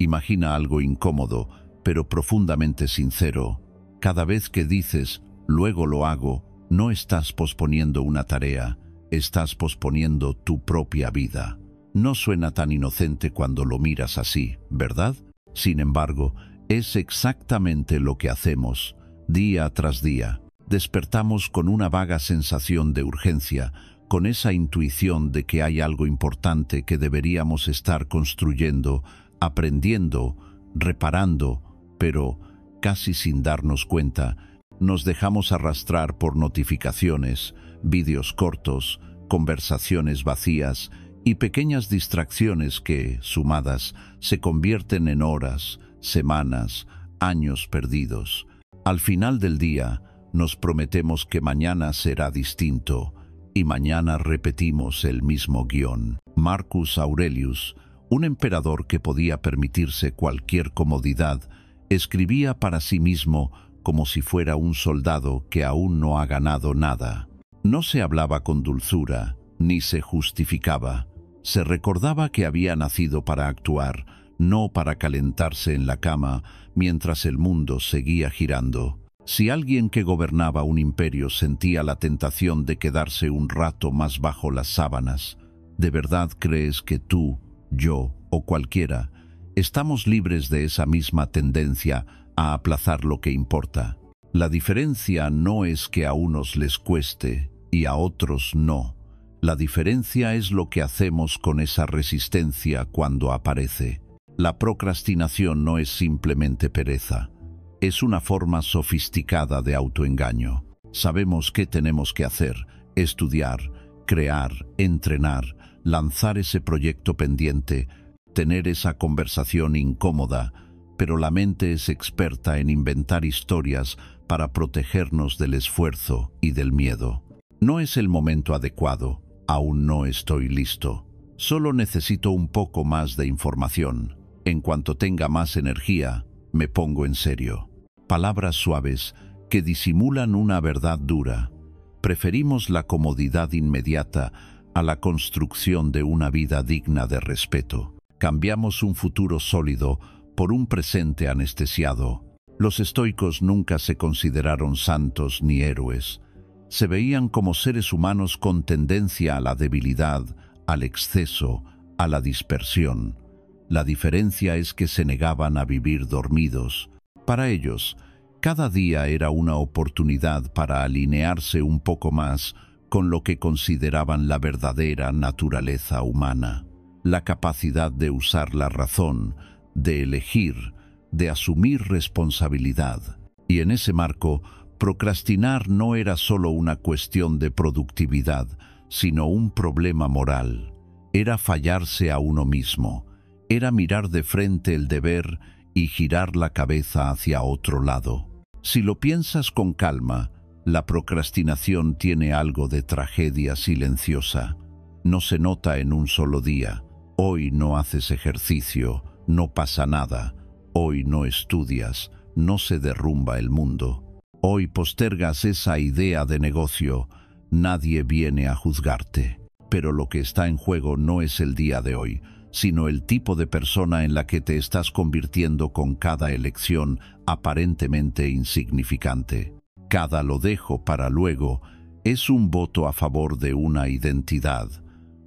Imagina algo incómodo, pero profundamente sincero. Cada vez que dices, luego lo hago, no estás posponiendo una tarea, estás posponiendo tu propia vida. No suena tan inocente cuando lo miras así, ¿verdad? Sin embargo, es exactamente lo que hacemos, día tras día. Despertamos con una vaga sensación de urgencia, con esa intuición de que hay algo importante que deberíamos estar construyendo, aprendiendo, reparando, pero, casi sin darnos cuenta, nos dejamos arrastrar por notificaciones, vídeos cortos, conversaciones vacías y pequeñas distracciones que, sumadas, se convierten en horas, semanas, años perdidos. Al final del día, nos prometemos que mañana será distinto, y mañana repetimos el mismo guión. Marcus Aurelius, un emperador que podía permitirse cualquier comodidad, escribía para sí mismo como si fuera un soldado que aún no ha ganado nada. No se hablaba con dulzura, ni se justificaba. Se recordaba que había nacido para actuar, no para calentarse en la cama mientras el mundo seguía girando. Si alguien que gobernaba un imperio sentía la tentación de quedarse un rato más bajo las sábanas, ¿de verdad crees que tú, yo o cualquiera estamos libres de esa misma tendencia a aplazar lo que importa? La diferencia no es que a unos les cueste y a otros no. La diferencia es lo que hacemos con esa resistencia cuando aparece. La procrastinación no es simplemente pereza. Es una forma sofisticada de autoengaño. Sabemos qué tenemos que hacer: estudiar, crear, entrenar, lanzar ese proyecto pendiente, tener esa conversación incómoda, pero la mente es experta en inventar historias para protegernos del esfuerzo y del miedo. No es el momento adecuado, aún no estoy listo. Solo necesito un poco más de información. En cuanto tenga más energía, me pongo en serio. Palabras suaves que disimulan una verdad dura. Preferimos la comodidad inmediata a la construcción de una vida digna de respeto. Cambiamos un futuro sólido por un presente anestesiado. Los estoicos nunca se consideraron santos ni héroes. Se veían como seres humanos con tendencia a la debilidad, al exceso, a la dispersión. La diferencia es que se negaban a vivir dormidos. Para ellos, cada día era una oportunidad para alinearse un poco más con lo que consideraban la verdadera naturaleza humana. La capacidad de usar la razón, de elegir, de asumir responsabilidad. Y en ese marco, procrastinar no era solo una cuestión de productividad, sino un problema moral. Era fallarse a uno mismo. Era mirar de frente el deber y girar la cabeza hacia otro lado. Si lo piensas con calma, la procrastinación tiene algo de tragedia silenciosa. No se nota en un solo día. Hoy no haces ejercicio, no pasa nada. Hoy no estudias, no se derrumba el mundo. Hoy postergas esa idea de negocio, nadie viene a juzgarte. Pero lo que está en juego no es el día de hoy, sino el tipo de persona en la que te estás convirtiendo con cada elección aparentemente insignificante. Cada lo dejo para luego es un voto a favor de una identidad,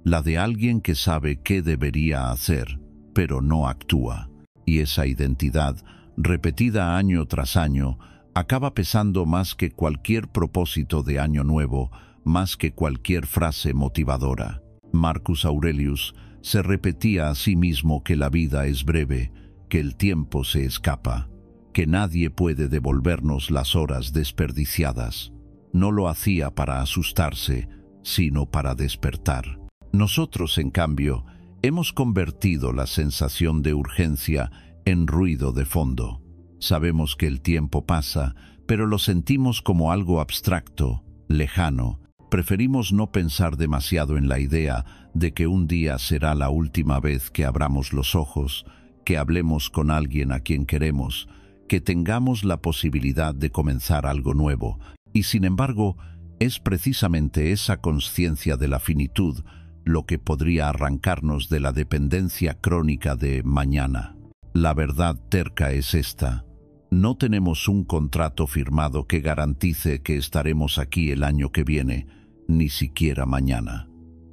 la de alguien que sabe qué debería hacer, pero no actúa. Y esa identidad, repetida año tras año, acaba pesando más que cualquier propósito de año nuevo, más que cualquier frase motivadora. Marcus Aurelius se repetía a sí mismo que la vida es breve, que el tiempo se escapa, que nadie puede devolvernos las horas desperdiciadas. No lo hacía para asustarse, sino para despertar. Nosotros, en cambio, hemos convertido la sensación de urgencia en ruido de fondo. Sabemos que el tiempo pasa, pero lo sentimos como algo abstracto, lejano. Preferimos no pensar demasiado en la idea de que un día será la última vez que abramos los ojos, que hablemos con alguien a quien queremos, que tengamos la posibilidad de comenzar algo nuevo. Y sin embargo, es precisamente esa conciencia de la finitud lo que podría arrancarnos de la dependencia crónica de mañana. La verdad terca es esta: no tenemos un contrato firmado que garantice que estaremos aquí el año que viene, ni siquiera mañana.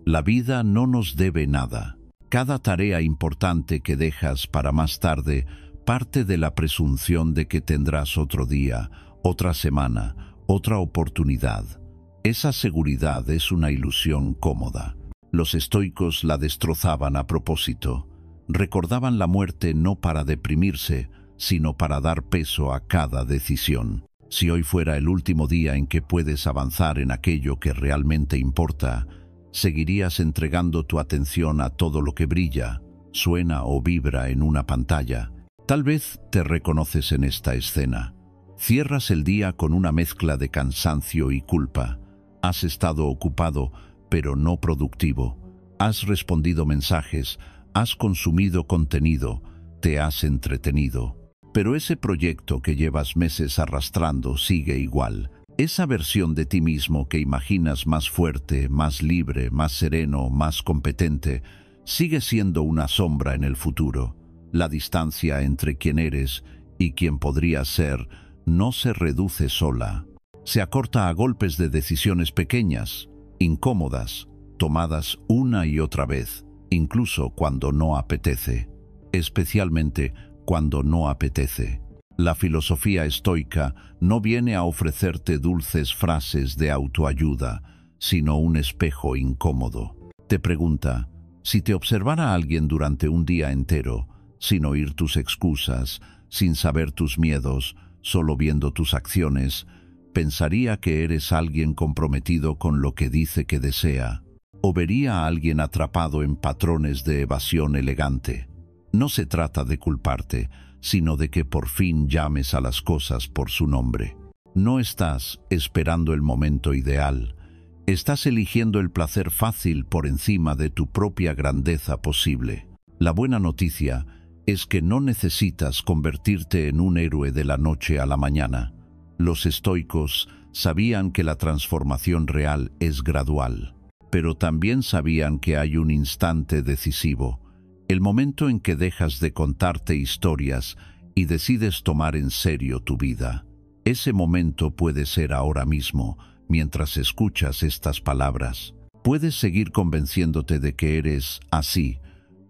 La vida no nos debe nada. Cada tarea importante que dejas para más tarde parte de la presunción de que tendrás otro día, otra semana, otra oportunidad. Esa seguridad es una ilusión cómoda. Los estoicos la destrozaban a propósito. Recordaban la muerte no para deprimirse, sino para dar peso a cada decisión. Si hoy fuera el último día en que puedes avanzar en aquello que realmente importa, seguirías entregando tu atención a todo lo que brilla, suena o vibra en una pantalla. Tal vez te reconoces en esta escena. Cierras el día con una mezcla de cansancio y culpa. Has estado ocupado, pero no productivo. Has respondido mensajes, has consumido contenido, te has entretenido. Pero ese proyecto que llevas meses arrastrando sigue igual. Esa versión de ti mismo que imaginas más fuerte, más libre, más sereno, más competente, sigue siendo una sombra en el futuro. La distancia entre quien eres y quien podrías ser no se reduce sola. Se acorta a golpes de decisiones pequeñas, incómodas, tomadas una y otra vez, incluso cuando no apetece. Especialmente cuando no apetece. La filosofía estoica no viene a ofrecerte dulces frases de autoayuda, sino un espejo incómodo. Te pregunta: si te observara alguien durante un día entero, sin oír tus excusas, sin saber tus miedos, solo viendo tus acciones, ¿pensaría que eres alguien comprometido con lo que dice que desea? ¿O vería a alguien atrapado en patrones de evasión elegante? No se trata de culparte, sino de que por fin llames a las cosas por su nombre. No estás esperando el momento ideal. Estás eligiendo el placer fácil por encima de tu propia grandeza posible. La buena noticia es que no necesitas convertirte en un héroe de la noche a la mañana. Los estoicos sabían que la transformación real es gradual, pero también sabían que hay un instante decisivo. El momento en que dejas de contarte historias y decides tomar en serio tu vida. Ese momento puede ser ahora mismo, mientras escuchas estas palabras. Puedes seguir convenciéndote de que eres así,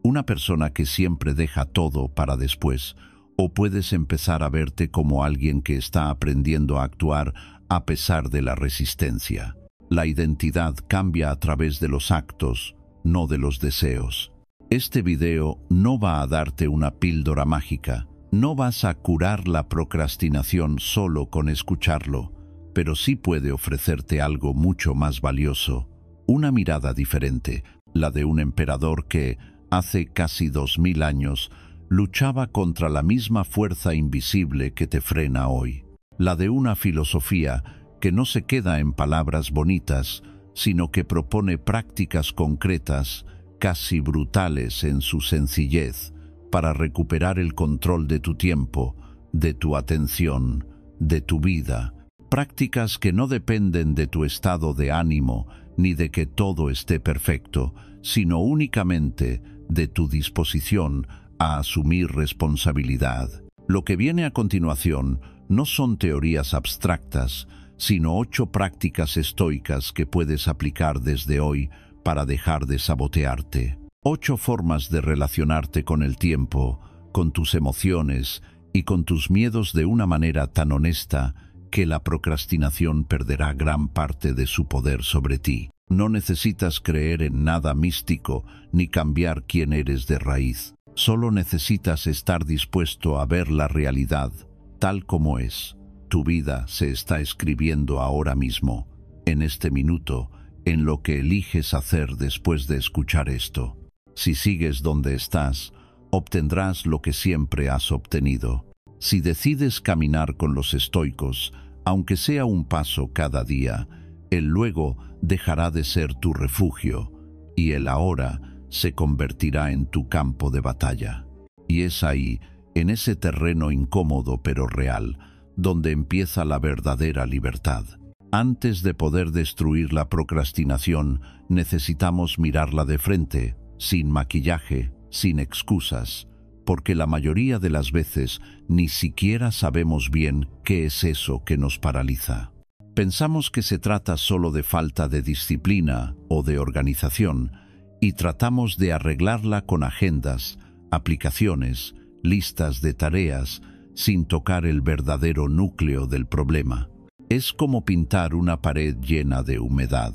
una persona que siempre deja todo para después, o puedes empezar a verte como alguien que está aprendiendo a actuar a pesar de la resistencia. La identidad cambia a través de los actos, no de los deseos. Este video no va a darte una píldora mágica. No vas a curar la procrastinación solo con escucharlo, pero sí puede ofrecerte algo mucho más valioso, una mirada diferente, la de un emperador que, hace casi 2000 años, luchaba contra la misma fuerza invisible que te frena hoy. La de una filosofía que no se queda en palabras bonitas, sino que propone prácticas concretas, casi brutales en su sencillez, para recuperar el control de tu tiempo, de tu atención, de tu vida. Prácticas que no dependen de tu estado de ánimo ni de que todo esté perfecto, sino únicamente de tu disposición a asumir responsabilidad. Lo que viene a continuación no son teorías abstractas, sino 8 prácticas estoicas que puedes aplicar desde hoy para dejar de sabotearte. 8 formas de relacionarte con el tiempo, con tus emociones y con tus miedos de una manera tan honesta que la procrastinación perderá gran parte de su poder sobre ti. No necesitas creer en nada místico ni cambiar quién eres de raíz. Solo necesitas estar dispuesto a ver la realidad tal como es. Tu vida se está escribiendo ahora mismo, en este minuto, en lo que eliges hacer después de escuchar esto. Si sigues donde estás, obtendrás lo que siempre has obtenido. Si decides caminar con los estoicos, aunque sea un paso cada día, el luego dejará de ser tu refugio y el ahora se convertirá en tu campo de batalla. Y es ahí, en ese terreno incómodo pero real, donde empieza la verdadera libertad. Antes de poder destruir la procrastinación, necesitamos mirarla de frente, sin maquillaje, sin excusas, porque la mayoría de las veces ni siquiera sabemos bien qué es eso que nos paraliza. Pensamos que se trata solo de falta de disciplina o de organización y tratamos de arreglarla con agendas, aplicaciones, listas de tareas, sin tocar el verdadero núcleo del problema. Es como pintar una pared llena de humedad.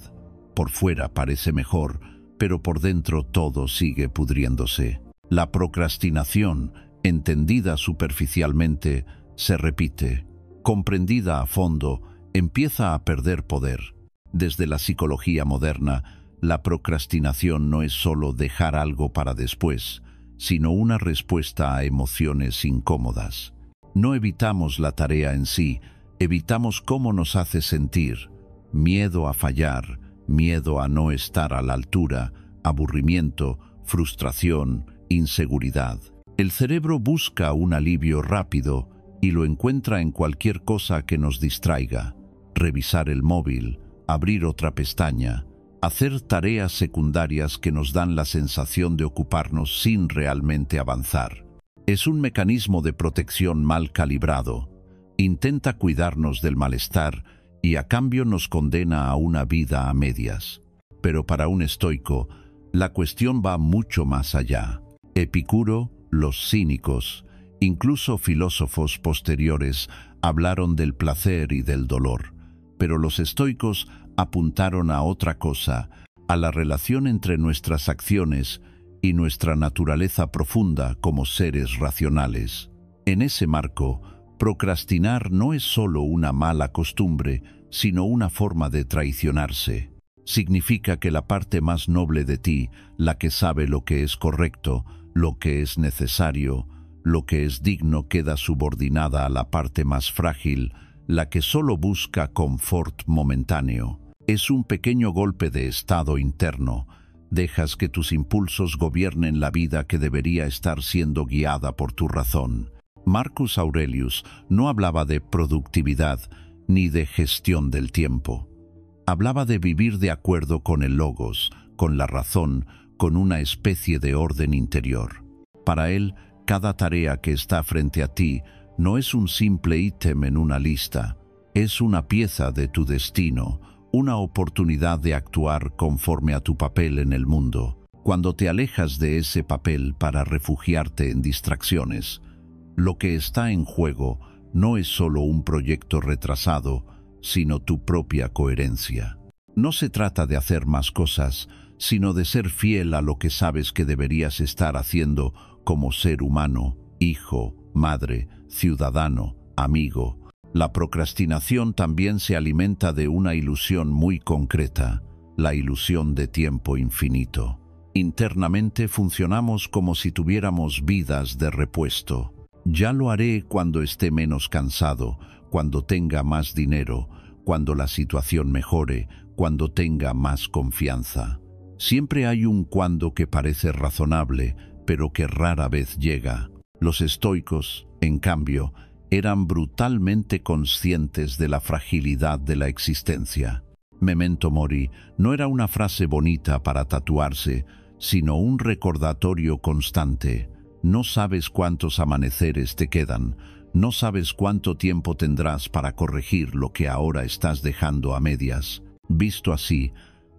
Por fuera parece mejor, pero por dentro todo sigue pudriéndose. La procrastinación, entendida superficialmente, se repite. Comprendida a fondo, empieza a perder poder. Desde la psicología moderna, la procrastinación no es solo dejar algo para después, sino una respuesta a emociones incómodas. No evitamos la tarea en sí, evitamos cómo nos hace sentir. Miedo a fallar, miedo a no estar a la altura, aburrimiento, frustración, inseguridad. El cerebro busca un alivio rápido y lo encuentra en cualquier cosa que nos distraiga. Revisar el móvil, abrir otra pestaña, hacer tareas secundarias que nos dan la sensación de ocuparnos sin realmente avanzar. Es un mecanismo de protección mal calibrado. Intenta cuidarnos del malestar y a cambio nos condena a una vida a medias. Pero para un estoico, la cuestión va mucho más allá. Epicuro, los cínicos, incluso filósofos posteriores, hablaron del placer y del dolor. Pero los estoicos apuntaron a otra cosa, a la relación entre nuestras acciones y nuestra naturaleza profunda como seres racionales. En ese marco, procrastinar no es solo una mala costumbre, sino una forma de traicionarse. Significa que la parte más noble de ti, la que sabe lo que es correcto, lo que es necesario, lo que es digno, queda subordinada a la parte más frágil, la que solo busca confort momentáneo. Es un pequeño golpe de estado interno. Dejas que tus impulsos gobiernen la vida que debería estar siendo guiada por tu razón. Marcus Aurelius no hablaba de productividad ni de gestión del tiempo. Hablaba de vivir de acuerdo con el logos, con la razón, con una especie de orden interior. Para él, cada tarea que está frente a ti no es un simple ítem en una lista, es una pieza de tu destino, una oportunidad de actuar conforme a tu papel en el mundo. Cuando te alejas de ese papel para refugiarte en distracciones, lo que está en juego no es solo un proyecto retrasado, sino tu propia coherencia. No se trata de hacer más cosas, sino de ser fiel a lo que sabes que deberías estar haciendo como ser humano, hijo, madre, ciudadano, amigo. La procrastinación también se alimenta de una ilusión muy concreta, la ilusión de tiempo infinito. Internamente funcionamos como si tuviéramos vidas de repuesto. Ya lo haré cuando esté menos cansado, cuando tenga más dinero, cuando la situación mejore, cuando tenga más confianza. Siempre hay un cuando que parece razonable, pero que rara vez llega. Los estoicos, en cambio, eran brutalmente conscientes de la fragilidad de la existencia. Memento mori no era una frase bonita para tatuarse, sino un recordatorio constante. No sabes cuántos amaneceres te quedan, no sabes cuánto tiempo tendrás para corregir lo que ahora estás dejando a medias. Visto así,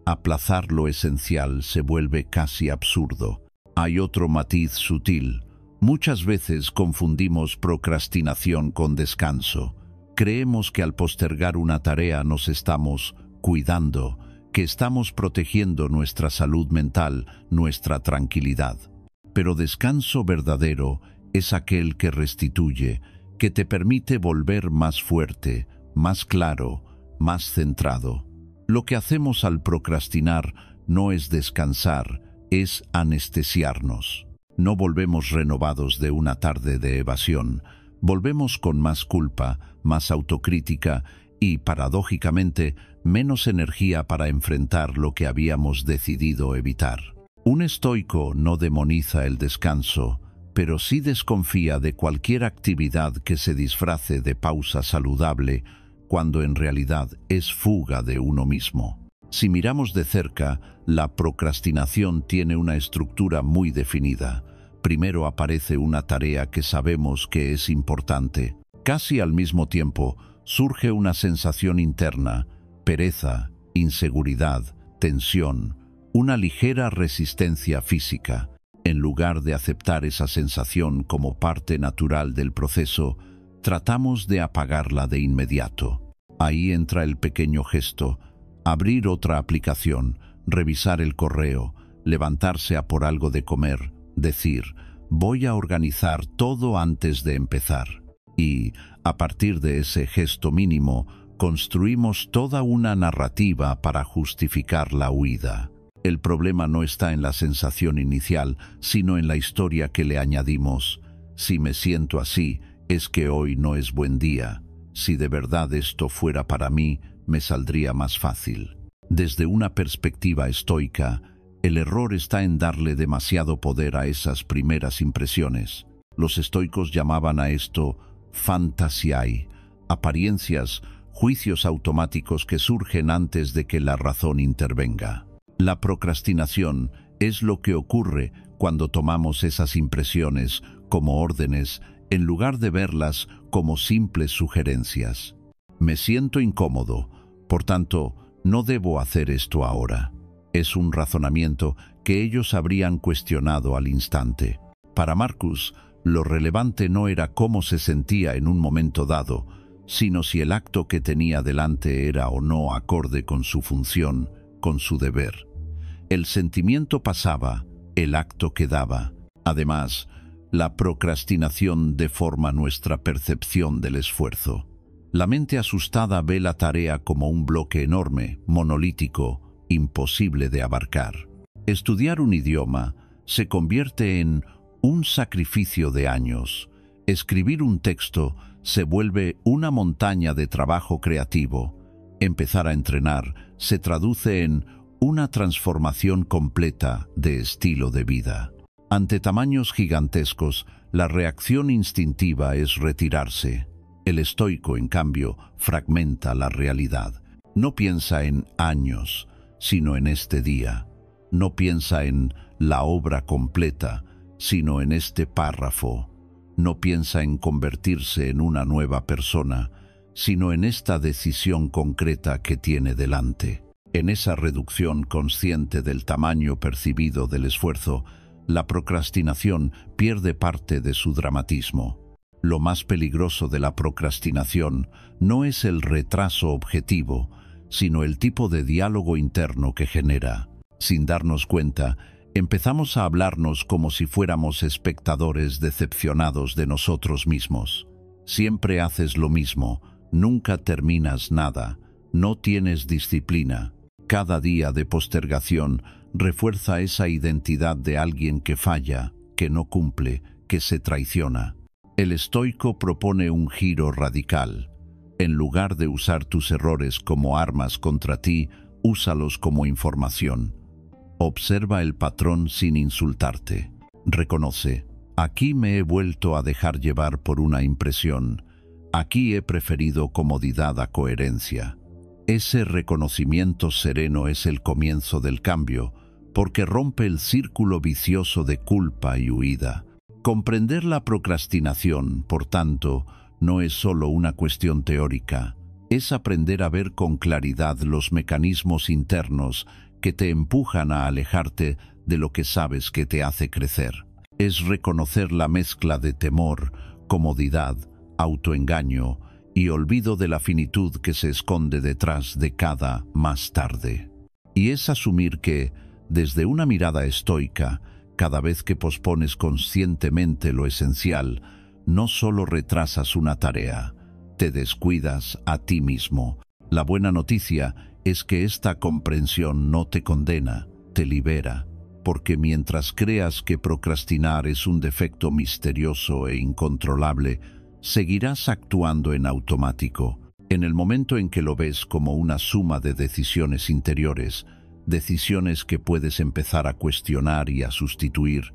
aplazar lo esencial se vuelve casi absurdo. Hay otro matiz sutil. Muchas veces confundimos procrastinación con descanso. Creemos que al postergar una tarea nos estamos cuidando, que estamos protegiendo nuestra salud mental, nuestra tranquilidad. Pero descanso verdadero es aquel que restituye, que te permite volver más fuerte, más claro, más centrado. Lo que hacemos al procrastinar no es descansar, es anestesiarnos. No volvemos renovados de una tarde de evasión, volvemos con más culpa, más autocrítica y, paradójicamente, menos energía para enfrentar lo que habíamos decidido evitar. Un estoico no demoniza el descanso, pero sí desconfía de cualquier actividad que se disfrace de pausa saludable, cuando en realidad es fuga de uno mismo. Si miramos de cerca, la procrastinación tiene una estructura muy definida. Primero aparece una tarea que sabemos que es importante. Casi al mismo tiempo surge una sensación interna, pereza, inseguridad, tensión, una ligera resistencia física. En lugar de aceptar esa sensación como parte natural del proceso, tratamos de apagarla de inmediato. Ahí entra el pequeño gesto: abrir otra aplicación, revisar el correo, levantarse a por algo de comer, decir, voy a organizar todo antes de empezar. Y, a partir de ese gesto mínimo, construimos toda una narrativa para justificar la huida. El problema no está en la sensación inicial, sino en la historia que le añadimos. Si me siento así, es que hoy no es buen día. Si de verdad esto fuera para mí, me saldría más fácil. Desde una perspectiva estoica, el error está en darle demasiado poder a esas primeras impresiones. Los estoicos llamaban a esto fantasiae, apariencias, juicios automáticos que surgen antes de que la razón intervenga. La procrastinación es lo que ocurre cuando tomamos esas impresiones como órdenes en lugar de verlas como simples sugerencias. Me siento incómodo, por tanto, no debo hacer esto ahora. Es un razonamiento que ellos habrían cuestionado al instante. Para Marcus, lo relevante no era cómo se sentía en un momento dado, sino si el acto que tenía delante era o no acorde con su función, con su deber. El sentimiento pasaba, el acto quedaba. Además, la procrastinación deforma nuestra percepción del esfuerzo. La mente asustada ve la tarea como un bloque enorme, monolítico, imposible de abarcar. Estudiar un idioma se convierte en un sacrificio de años. Escribir un texto se vuelve una montaña de trabajo creativo. Empezar a entrenar se traduce en una transformación completa de estilo de vida. Ante tamaños gigantescos, la reacción instintiva es retirarse. El estoico, en cambio, fragmenta la realidad. No piensa en años, sino en este día. No piensa en la obra completa, sino en este párrafo. No piensa en convertirse en una nueva persona, sino en esta decisión concreta que tiene delante. En esa reducción consciente del tamaño percibido del esfuerzo, la procrastinación pierde parte de su dramatismo. Lo más peligroso de la procrastinación no es el retraso objetivo, sino el tipo de diálogo interno que genera. Sin darnos cuenta, empezamos a hablarnos como si fuéramos espectadores decepcionados de nosotros mismos. Siempre haces lo mismo, nunca terminas nada, no tienes disciplina. Cada día de postergación refuerza esa identidad de alguien que falla, que no cumple, que se traiciona. El estoico propone un giro radical. En lugar de usar tus errores como armas contra ti, úsalos como información. Observa el patrón sin insultarte. Reconoce: aquí me he vuelto a dejar llevar por una impresión. Aquí he preferido comodidad a coherencia. Ese reconocimiento sereno es el comienzo del cambio, porque rompe el círculo vicioso de culpa y huida. Comprender la procrastinación, por tanto, no es solo una cuestión teórica, es aprender a ver con claridad los mecanismos internos que te empujan a alejarte de lo que sabes que te hace crecer. Es reconocer la mezcla de temor, comodidad, autoengaño y olvido de la finitud que se esconde detrás de cada más tarde. Y es asumir que, desde una mirada estoica, cada vez que pospones conscientemente lo esencial, no solo retrasas una tarea, te descuidas a ti mismo. La buena noticia es que esta comprensión no te condena, te libera, porque mientras creas que procrastinar es un defecto misterioso e incontrolable, seguirás actuando en automático. En el momento en que lo ves como una suma de decisiones interiores, decisiones que puedes empezar a cuestionar y a sustituir,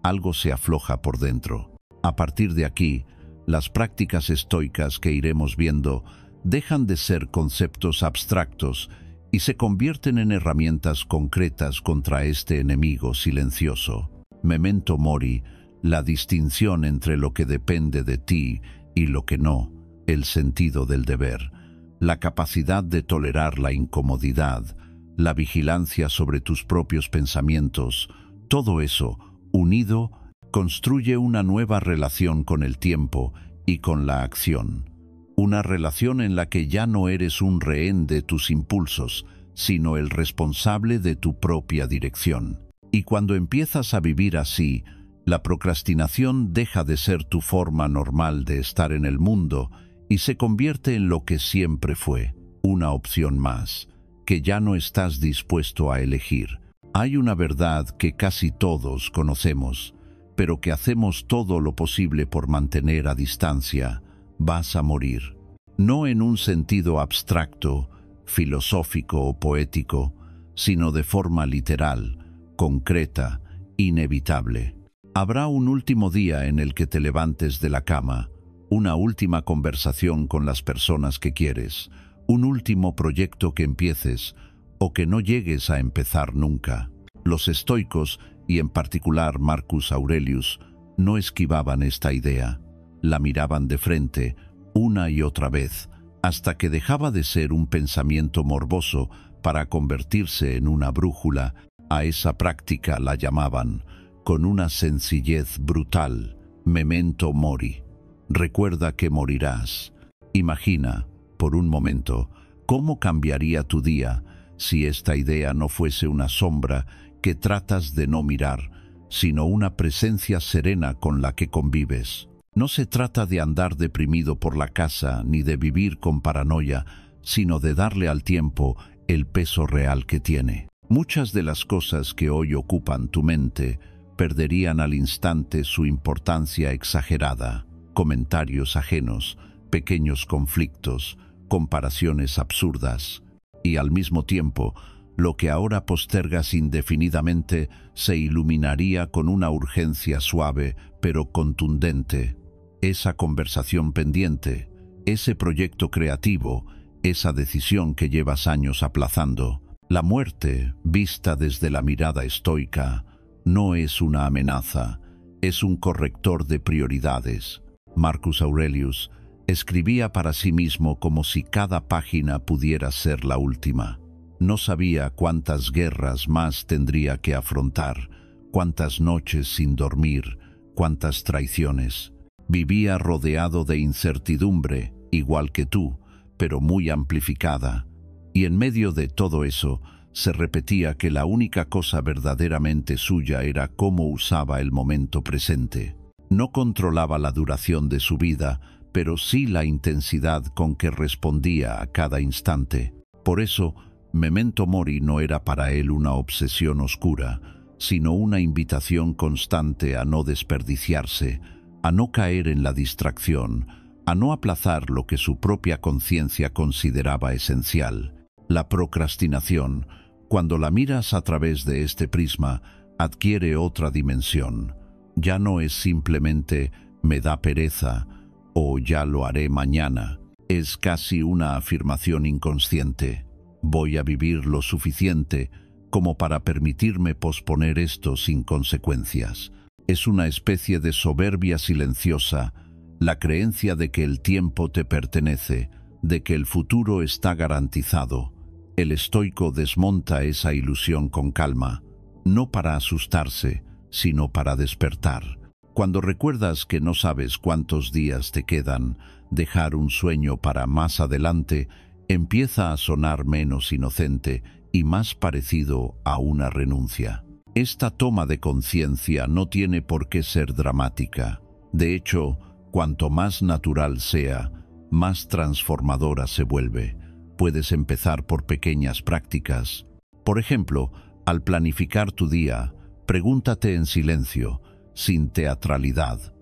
algo se afloja por dentro. A partir de aquí, las prácticas estoicas que iremos viendo dejan de ser conceptos abstractos y se convierten en herramientas concretas contra este enemigo silencioso. Memento mori, la distinción entre lo que depende de ti y lo que no, el sentido del deber, la capacidad de tolerar la incomodidad, la vigilancia sobre tus propios pensamientos, todo eso, unido, construye una nueva relación con el tiempo y con la acción. Una relación en la que ya no eres un rehén de tus impulsos, sino el responsable de tu propia dirección. Y cuando empiezas a vivir así, la procrastinación deja de ser tu forma normal de estar en el mundo y se convierte en lo que siempre fue, una opción más, que ya no estás dispuesto a elegir. Hay una verdad que casi todos conocemos, pero que hacemos todo lo posible por mantener a distancia. Vas a morir. No en un sentido abstracto, filosófico o poético, sino de forma literal, concreta, inevitable. Habrá un último día en el que te levantes de la cama, una última conversación con las personas que quieres, un último proyecto que empieces o que no llegues a empezar nunca. Los estoicos, y en particular Marcus Aurelius, no esquivaban esta idea. La miraban de frente, una y otra vez, hasta que dejaba de ser un pensamiento morboso para convertirse en una brújula. A esa práctica la llamaban, con una sencillez brutal, memento mori. Recuerda que morirás. Imagina, por un momento, cómo cambiaría tu día si esta idea no fuese una sombra que tratas de no mirar, sino una presencia serena con la que convives. No se trata de andar deprimido por la casa ni de vivir con paranoia, sino de darle al tiempo el peso real que tiene. Muchas de las cosas que hoy ocupan tu mente perderían al instante su importancia exagerada. Comentarios ajenos, pequeños conflictos, comparaciones absurdas. Y al mismo tiempo, lo que ahora postergas indefinidamente se iluminaría con una urgencia suave pero contundente. Esa conversación pendiente, ese proyecto creativo, esa decisión que llevas años aplazando. La muerte, vista desde la mirada estoica, no es una amenaza, es un corrector de prioridades. Marcus Aurelius escribía para sí mismo como si cada página pudiera ser la última. No sabía cuántas guerras más tendría que afrontar, cuántas noches sin dormir, cuántas traiciones. Vivía rodeado de incertidumbre, igual que tú, pero muy amplificada. Y en medio de todo eso, se repetía que la única cosa verdaderamente suya era cómo usaba el momento presente. No controlaba la duración de su vida, pero sí la intensidad con que respondía a cada instante. Por eso, memento mori no era para él una obsesión oscura, sino una invitación constante a no desperdiciarse, a no caer en la distracción, a no aplazar lo que su propia conciencia consideraba esencial. La procrastinación, cuando la miras a través de este prisma, adquiere otra dimensión. Ya no es simplemente «me da pereza» o «ya lo haré mañana». Es casi una afirmación inconsciente. Voy a vivir lo suficiente como para permitirme posponer esto sin consecuencias. Es una especie de soberbia silenciosa, la creencia de que el tiempo te pertenece, de que el futuro está garantizado. El estoico desmonta esa ilusión con calma, no para asustarse, sino para despertar. Cuando recuerdas que no sabes cuántos días te quedan, dejar un sueño para más adelante empieza a sonar menos inocente y más parecido a una renuncia. Esta toma de conciencia no tiene por qué ser dramática. De hecho, cuanto más natural sea, más transformadora se vuelve. Puedes empezar por pequeñas prácticas. Por ejemplo, al planificar tu día, pregúntate en silencio, sin teatralidad: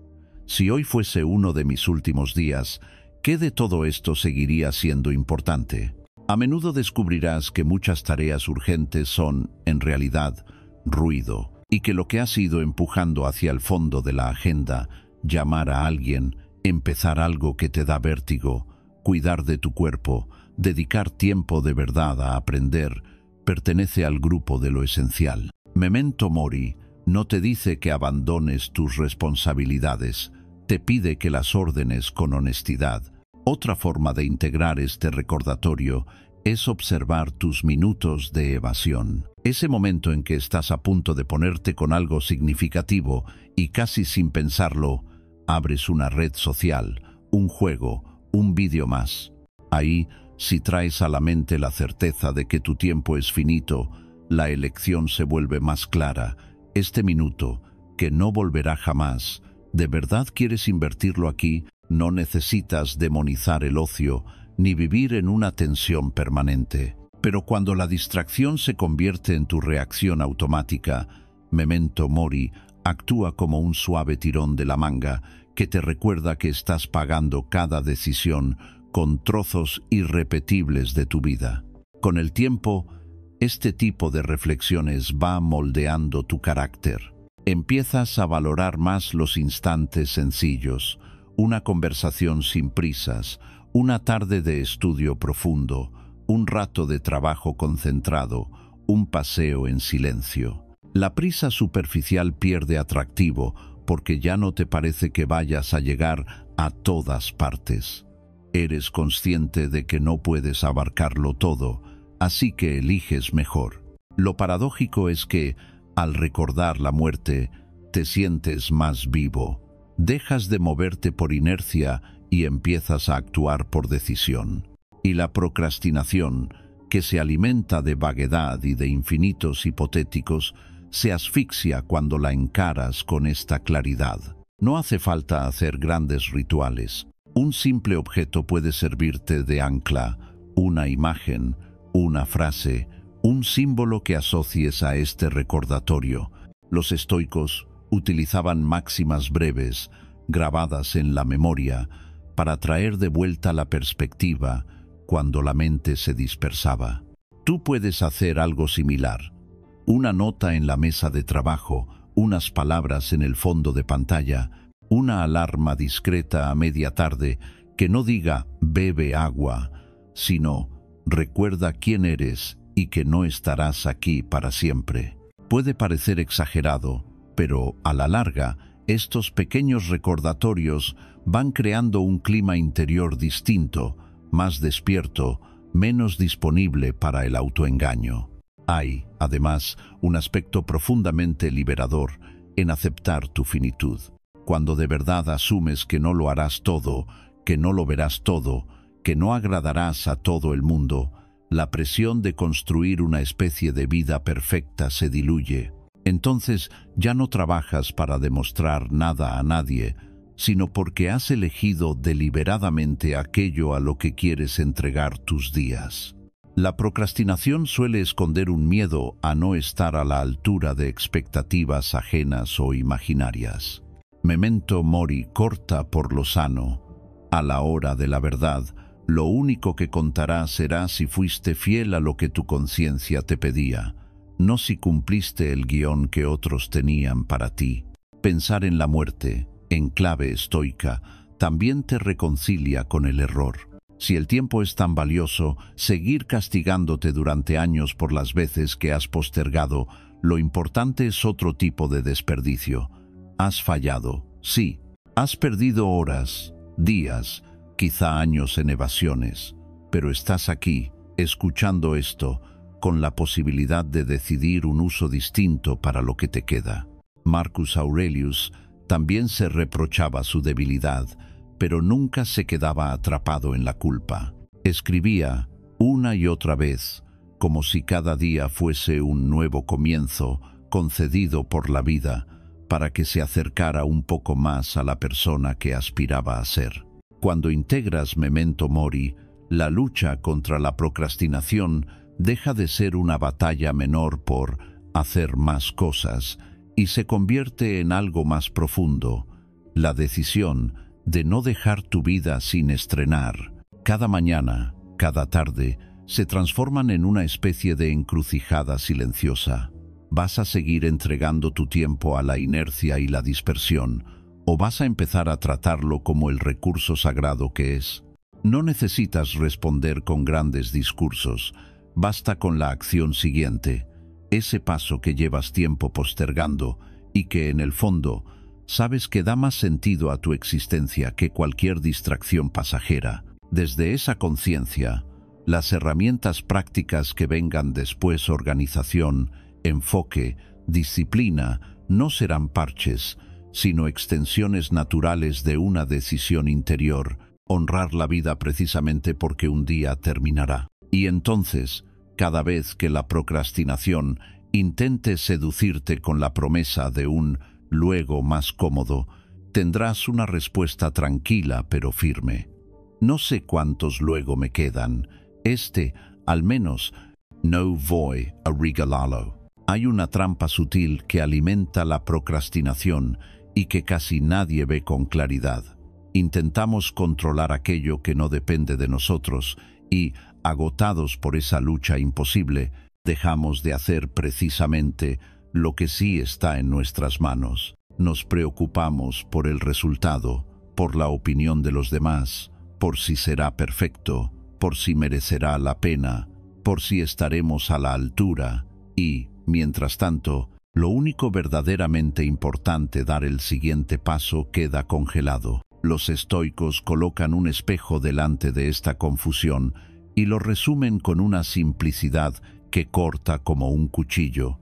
si hoy fuese uno de mis últimos días, ¿qué de todo esto seguiría siendo importante? A menudo descubrirás que muchas tareas urgentes son, en realidad, ruido, y que lo que has ido empujando hacia el fondo de la agenda, llamar a alguien, empezar algo que te da vértigo, cuidar de tu cuerpo, dedicar tiempo de verdad a aprender, pertenece al grupo de lo esencial. Memento mori No te dice que abandones tus responsabilidades, te pide que las ordenes con honestidad. Otra forma de integrar este recordatorio es observar tus minutos de evasión. Ese momento en que estás a punto de ponerte con algo significativo y casi sin pensarlo, abres una red social, un juego, un vídeo más. Ahí, si traes a la mente la certeza de que tu tiempo es finito, la elección se vuelve más clara. Este minuto, que no volverá jamás, ¿de verdad quieres invertirlo aquí? No necesitas demonizar el ocio ni vivir en una tensión permanente. Pero cuando la distracción se convierte en tu reacción automática, Memento Mori actúa como un suave tirón de la manga que te recuerda que estás pagando cada decisión con trozos irrepetibles de tu vida. Con el tiempo, este tipo de reflexiones va moldeando tu carácter. Empiezas a valorar más los instantes sencillos, una conversación sin prisas, una tarde de estudio profundo, un rato de trabajo concentrado, un paseo en silencio. La prisa superficial pierde atractivo porque ya no te parece que vayas a llegar a todas partes. Eres consciente de que no puedes abarcarlo todo, así que eliges mejor. Lo paradójico es que, al recordar la muerte, te sientes más vivo. Dejas de moverte por inercia y empiezas a actuar por decisión. Y la procrastinación, que se alimenta de vaguedad y de infinitos hipotéticos, se asfixia cuando la encaras con esta claridad. No hace falta hacer grandes rituales. Un simple objeto puede servirte de ancla, una imagen, una frase, un símbolo que asocies a este recordatorio. Los estoicos utilizaban máximas breves, grabadas en la memoria, para traer de vuelta la perspectiva cuando la mente se dispersaba. Tú puedes hacer algo similar. Una nota en la mesa de trabajo, unas palabras en el fondo de pantalla, una alarma discreta a media tarde que no diga «bebe agua», sino «recuerda quién eres y que no estarás aquí para siempre». Puede parecer exagerado, pero a la larga, estos pequeños recordatorios van creando un clima interior distinto, más despierto, menos disponible para el autoengaño. Hay, además, un aspecto profundamente liberador en aceptar tu finitud. Cuando de verdad asumes que no lo harás todo, que no lo verás todo, que no agradarás a todo el mundo, la presión de construir una especie de vida perfecta se diluye. Entonces ya no trabajas para demostrar nada a nadie, sino porque has elegido deliberadamente aquello a lo que quieres entregar tus días. La procrastinación suele esconder un miedo a no estar a la altura de expectativas ajenas o imaginarias. Memento Mori corta por lo sano. A la hora de la verdad, lo único que contará será si fuiste fiel a lo que tu conciencia te pedía, no si cumpliste el guión que otros tenían para ti. Pensar en la muerte, en clave estoica, también te reconcilia con el error. Si el tiempo es tan valioso, seguir castigándote durante años por las veces que has postergado, lo importante es otro tipo de desperdicio. Has fallado, sí. Has perdido horas, días, quizá años en evasiones, pero estás aquí, escuchando esto, con la posibilidad de decidir un uso distinto para lo que te queda. Marcus Aurelius también se reprochaba su debilidad, pero nunca se quedaba atrapado en la culpa. Escribía una y otra vez, como si cada día fuese un nuevo comienzo concedido por la vida para que se acercara un poco más a la persona que aspiraba a ser. Cuando integras Memento Mori, la lucha contra la procrastinación deja de ser una batalla menor por hacer más cosas y se convierte en algo más profundo, la decisión de no dejar tu vida sin estrenar. Cada mañana, cada tarde, se transforman en una especie de encrucijada silenciosa. ¿Vas a seguir entregando tu tiempo a la inercia y la dispersión, o vas a empezar a tratarlo como el recurso sagrado que es? No necesitas responder con grandes discursos, basta con la acción siguiente, ese paso que llevas tiempo postergando, y que en el fondo sabes que da más sentido a tu existencia que cualquier distracción pasajera. Desde esa conciencia, las herramientas prácticas que vengan después, organización, enfoque, disciplina, no serán parches, sino extensiones naturales de una decisión interior, honrar la vida precisamente porque un día terminará. Y entonces, cada vez que la procrastinación intente seducirte con la promesa de un luego más cómodo, tendrás una respuesta tranquila pero firme. No sé cuántos luego me quedan. Al menos, no voy a regalarlo. Hay una trampa sutil que alimenta la procrastinación y que casi nadie ve con claridad. Intentamos controlar aquello que no depende de nosotros y, agotados por esa lucha imposible, dejamos de hacer precisamente lo que sí está en nuestras manos. Nos preocupamos por el resultado, por la opinión de los demás, por si será perfecto, por si merecerá la pena, por si estaremos a la altura y, mientras tanto, lo único verdaderamente importante, dar el siguiente paso, queda congelado. Los estoicos colocan un espejo delante de esta confusión y lo resumen con una simplicidad que corta como un cuchillo.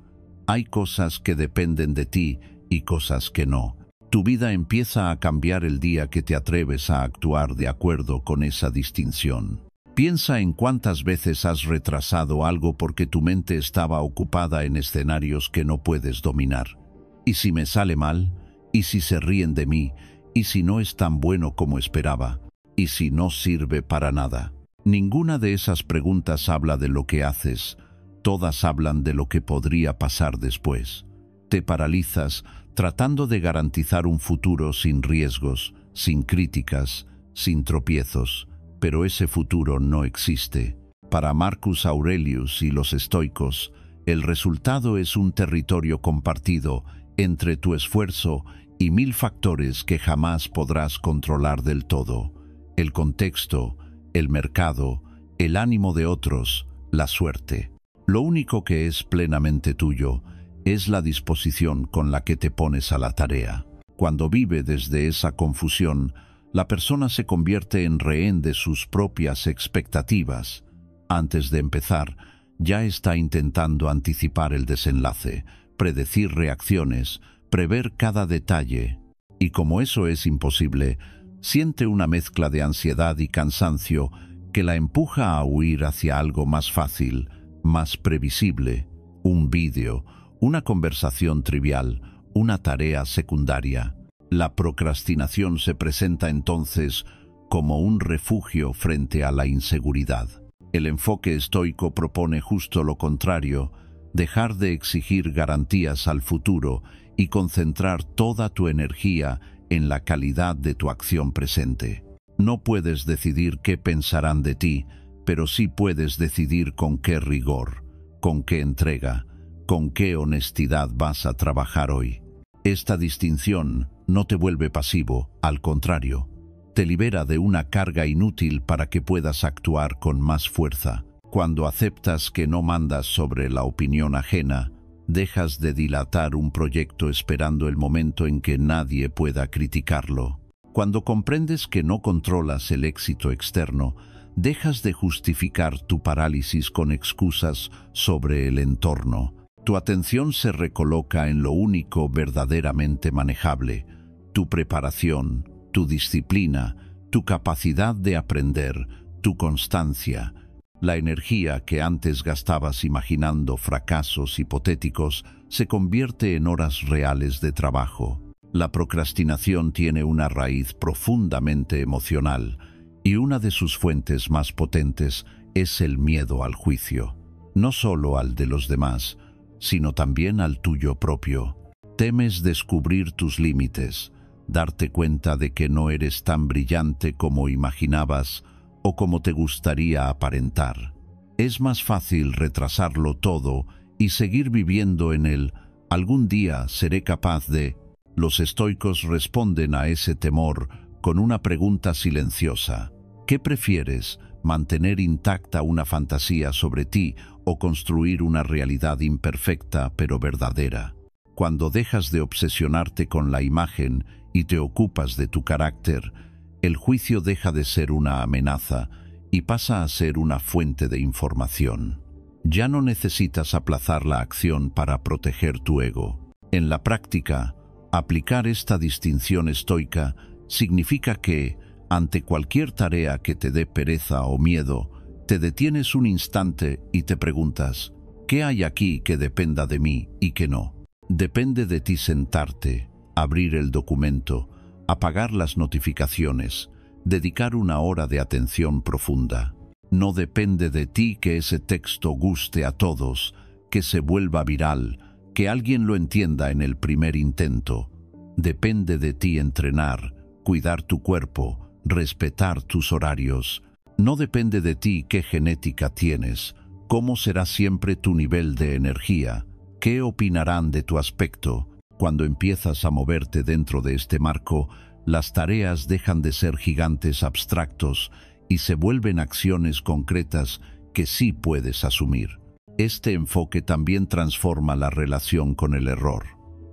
Hay cosas que dependen de ti y cosas que no. Tu vida empieza a cambiar el día que te atreves a actuar de acuerdo con esa distinción. Piensa en cuántas veces has retrasado algo porque tu mente estaba ocupada en escenarios que no puedes dominar. ¿Y si me sale mal? ¿Y si se ríen de mí? ¿Y si no es tan bueno como esperaba? ¿Y si no sirve para nada? Ninguna de esas preguntas habla de lo que haces. Todas hablan de lo que podría pasar después. Te paralizas tratando de garantizar un futuro sin riesgos, sin críticas, sin tropiezos. Pero ese futuro no existe. Para Marcus Aurelius y los estoicos, el resultado es un territorio compartido entre tu esfuerzo y 1000 factores que jamás podrás controlar del todo: el contexto, el mercado, el ánimo de otros, la suerte. Lo único que es plenamente tuyo es la disposición con la que te pones a la tarea. Cuando vive desde esa confusión, la persona se convierte en rehén de sus propias expectativas. Antes de empezar, ya está intentando anticipar el desenlace, predecir reacciones, prever cada detalle. Y como eso es imposible, siente una mezcla de ansiedad y cansancio que la empuja a huir hacia algo más fácil, más previsible: un vídeo, una conversación trivial, una tarea secundaria. La procrastinación se presenta entonces como un refugio frente a la inseguridad. El enfoque estoico propone justo lo contrario: dejar de exigir garantías al futuro y concentrar toda tu energía en la calidad de tu acción presente. No puedes decidir qué pensarán de ti, pero sí puedes decidir con qué rigor, con qué entrega, con qué honestidad vas a trabajar hoy. Esta distinción no te vuelve pasivo, al contrario, te libera de una carga inútil para que puedas actuar con más fuerza. Cuando aceptas que no mandas sobre la opinión ajena, dejas de dilatar un proyecto esperando el momento en que nadie pueda criticarlo. Cuando comprendes que no controlas el éxito externo, dejas de justificar tu parálisis con excusas sobre el entorno. Tu atención se recoloca en lo único verdaderamente manejable: tu preparación, tu disciplina, tu capacidad de aprender, tu constancia. La energía que antes gastabas imaginando fracasos hipotéticos se convierte en horas reales de trabajo. La procrastinación tiene una raíz profundamente emocional, y una de sus fuentes más potentes es el miedo al juicio. No solo al de los demás, sino también al tuyo propio. Temes descubrir tus límites, darte cuenta de que no eres tan brillante como imaginabas o como te gustaría aparentar. Es más fácil retrasarlo todo y seguir viviendo en el «algún día seré capaz de». Los estoicos responden a ese temor con una pregunta silenciosa: ¿qué prefieres, mantener intacta una fantasía sobre ti o construir una realidad imperfecta pero verdadera? Cuando dejas de obsesionarte con la imagen y te ocupas de tu carácter, el juicio deja de ser una amenaza y pasa a ser una fuente de información. Ya no necesitas aplazar la acción para proteger tu ego. En la práctica, aplicar esta distinción estoica significa que, ante cualquier tarea que te dé pereza o miedo, te detienes un instante y te preguntas, ¿qué hay aquí que dependa de mí y que no? Depende de ti sentarte, abrir el documento, apagar las notificaciones, dedicar una hora de atención profunda. No depende de ti que ese texto guste a todos, que se vuelva viral, que alguien lo entienda en el primer intento. Depende de ti entrenar, cuidar tu cuerpo, respetar tus horarios. No depende de ti qué genética tienes, cómo será siempre tu nivel de energía, qué opinarán de tu aspecto. Cuando empiezas a moverte dentro de este marco, las tareas dejan de ser gigantes abstractos y se vuelven acciones concretas que sí puedes asumir. Este enfoque también transforma la relación con el error.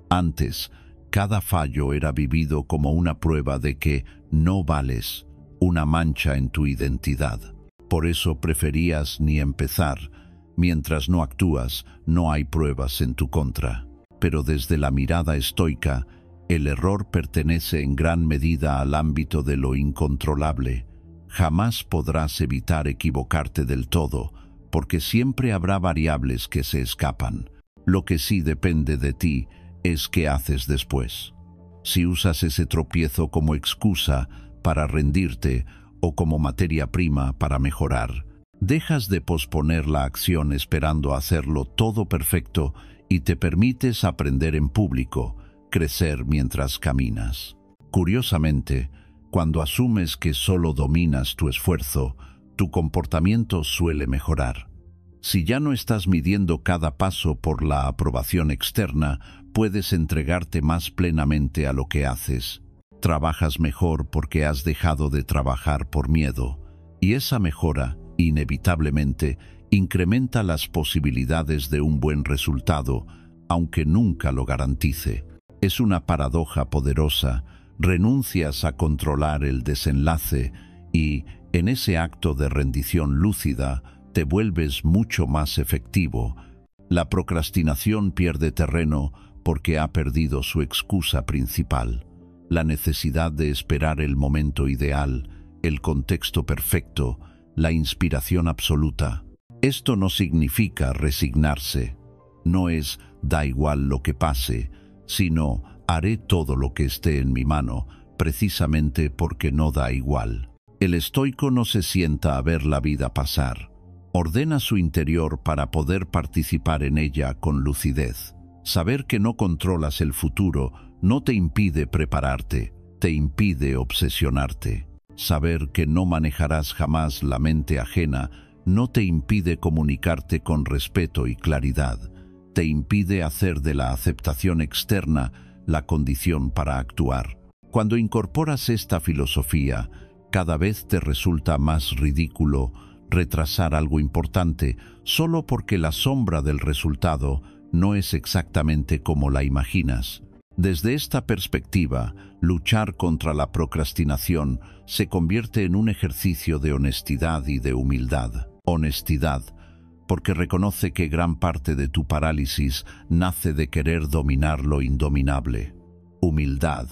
Antes, cada fallo era vivido como una prueba de que no vales, una mancha en tu identidad. Por eso preferías ni empezar. Mientras no actúas, no hay pruebas en tu contra. Pero desde la mirada estoica, el error pertenece en gran medida al ámbito de lo incontrolable. Jamás podrás evitar equivocarte del todo, porque siempre habrá variables que se escapan. Lo que sí depende de ti es qué haces después. Si usas ese tropiezo como excusa para rendirte o como materia prima para mejorar, dejas de posponer la acción esperando hacerlo todo perfecto y te permites aprender en público, crecer mientras caminas. Curiosamente, cuando asumes que solo dominas tu esfuerzo, tu comportamiento suele mejorar. Si ya no estás midiendo cada paso por la aprobación externa, puedes entregarte más plenamente a lo que haces. Trabajas mejor porque has dejado de trabajar por miedo, y esa mejora, inevitablemente, incrementa las posibilidades de un buen resultado, aunque nunca lo garantice. Es una paradoja poderosa. Renuncias a controlar el desenlace y, en ese acto de rendición lúcida, te vuelves mucho más efectivo. La procrastinación pierde terreno porque ha perdido su excusa principal, la necesidad de esperar el momento ideal, el contexto perfecto, la inspiración absoluta. Esto no significa resignarse. No es da igual lo que pase, sino haré todo lo que esté en mi mano, precisamente porque no da igual. El estoico no se sienta a ver la vida pasar. Ordena su interior para poder participar en ella con lucidez. Saber que no controlas el futuro no te impide prepararte, te impide obsesionarte. Saber que no manejarás jamás la mente ajena no te impide comunicarte con respeto y claridad. Te impide hacer de la aceptación externa la condición para actuar. Cuando incorporas esta filosofía, cada vez te resulta más ridículo retrasar algo importante solo porque la sombra del resultado no es exactamente como la imaginas. Desde esta perspectiva, luchar contra la procrastinación se convierte en un ejercicio de honestidad y de humildad. Honestidad, porque reconoce que gran parte de tu parálisis nace de querer dominar lo indominable. Humildad,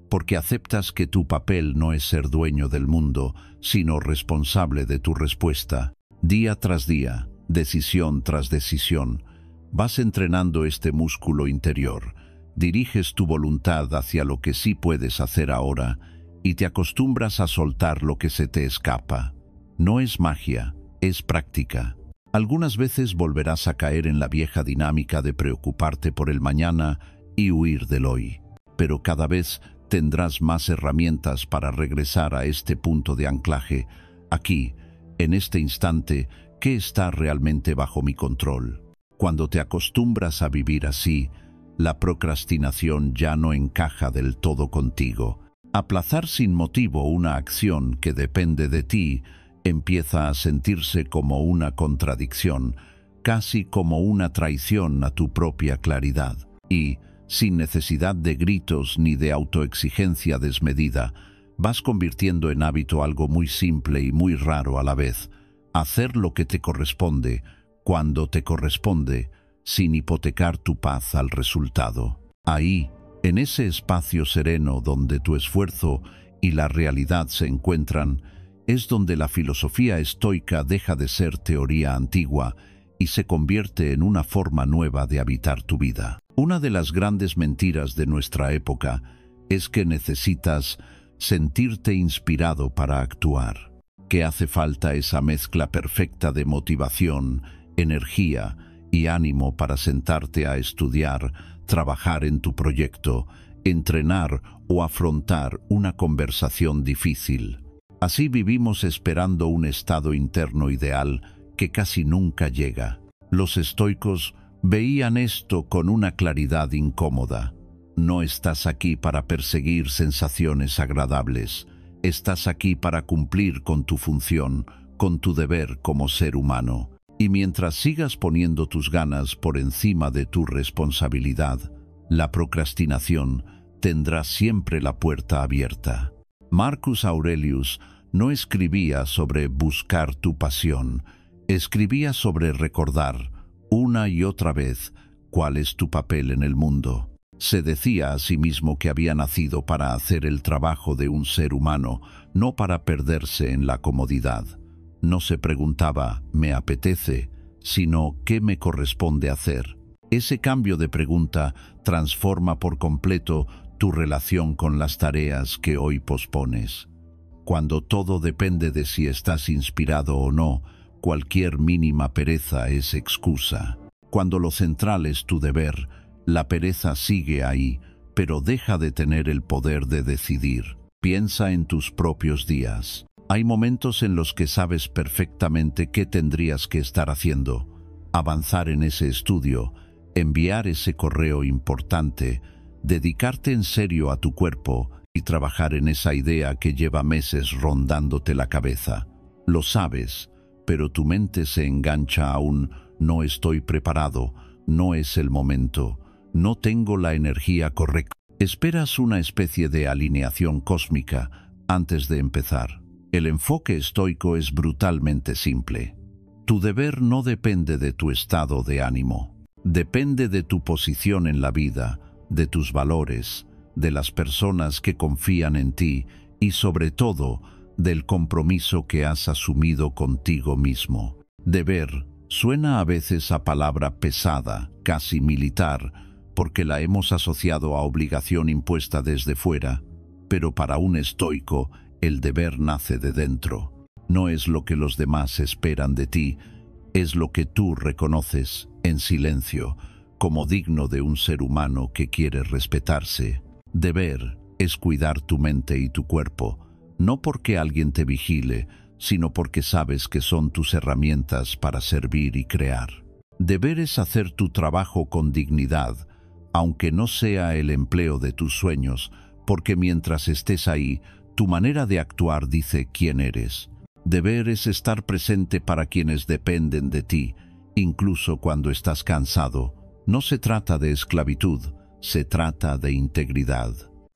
porque aceptas que tu papel no es ser dueño del mundo, sino responsable de tu respuesta. Día tras día, decisión tras decisión, vas entrenando este músculo interior, diriges tu voluntad hacia lo que sí puedes hacer ahora y te acostumbras a soltar lo que se te escapa. No es magia, es práctica. Algunas veces volverás a caer en la vieja dinámica de preocuparte por el mañana y huir del hoy, pero cada vez tendrás más herramientas para regresar a este punto de anclaje. Aquí, en este instante, ¿qué está realmente bajo mi control? Cuando te acostumbras a vivir así, la procrastinación ya no encaja del todo contigo. Aplazar sin motivo una acción que depende de ti empieza a sentirse como una contradicción, casi como una traición a tu propia claridad. Y, sin necesidad de gritos ni de autoexigencia desmedida, vas convirtiendo en hábito algo muy simple y muy raro a la vez: hacer lo que te corresponde, cuando te corresponde, sin hipotecar tu paz al resultado. Ahí, en ese espacio sereno donde tu esfuerzo y la realidad se encuentran, es donde la filosofía estoica deja de ser teoría antigua y se convierte en una forma nueva de habitar tu vida. Una de las grandes mentiras de nuestra época es que necesitas sentirte inspirado para actuar, que hace falta esa mezcla perfecta de motivación, energía y ánimo para sentarte a estudiar, trabajar en tu proyecto, entrenar o afrontar una conversación difícil. Así vivimos esperando un estado interno ideal que casi nunca llega. Los estoicos veían esto con una claridad incómoda. No estás aquí para perseguir sensaciones agradables. Estás aquí para cumplir con tu función, con tu deber como ser humano. Y mientras sigas poniendo tus ganas por encima de tu responsabilidad, la procrastinación tendrá siempre la puerta abierta. Marcus Aurelius no escribía sobre buscar tu pasión, escribía sobre recordar una y otra vez cuál es tu papel en el mundo. Se decía a sí mismo que había nacido para hacer el trabajo de un ser humano, no para perderse en la comodidad. No se preguntaba «¿me apetece?», sino «¿qué me corresponde hacer?». Ese cambio de pregunta transforma por completo tu relación con las tareas que hoy pospones. Cuando todo depende de si estás inspirado o no, cualquier mínima pereza es excusa. Cuando lo central es tu deber, la pereza sigue ahí, pero deja de tener el poder de decidir. Piensa en tus propios días. Hay momentos en los que sabes perfectamente qué tendrías que estar haciendo: avanzar en ese estudio, enviar ese correo importante, dedicarte en serio a tu cuerpo y trabajar en esa idea que lleva meses rondándote la cabeza. Lo sabes, pero tu mente se engancha a un «no estoy preparado», «no es el momento», «no tengo la energía correcta». Esperas una especie de alineación cósmica antes de empezar. El enfoque estoico es brutalmente simple. Tu deber no depende de tu estado de ánimo. Depende de tu posición en la vida, de tus valores, de las personas que confían en ti y, sobre todo, del compromiso que has asumido contigo mismo. Deber suena a veces a palabra pesada, casi militar, porque la hemos asociado a obligación impuesta desde fuera, pero para un estoico el deber nace de dentro. No es lo que los demás esperan de ti, es lo que tú reconoces en silencio como digno de un ser humano que quiere respetarse. Deber es cuidar tu mente y tu cuerpo, no porque alguien te vigile, sino porque sabes que son tus herramientas para servir y crear. Deber es hacer tu trabajo con dignidad, aunque no sea el empleo de tus sueños, porque mientras estés ahí, tu manera de actuar dice quién eres. Deber es estar presente para quienes dependen de ti, incluso cuando estás cansado. No se trata de esclavitud, se trata de integridad.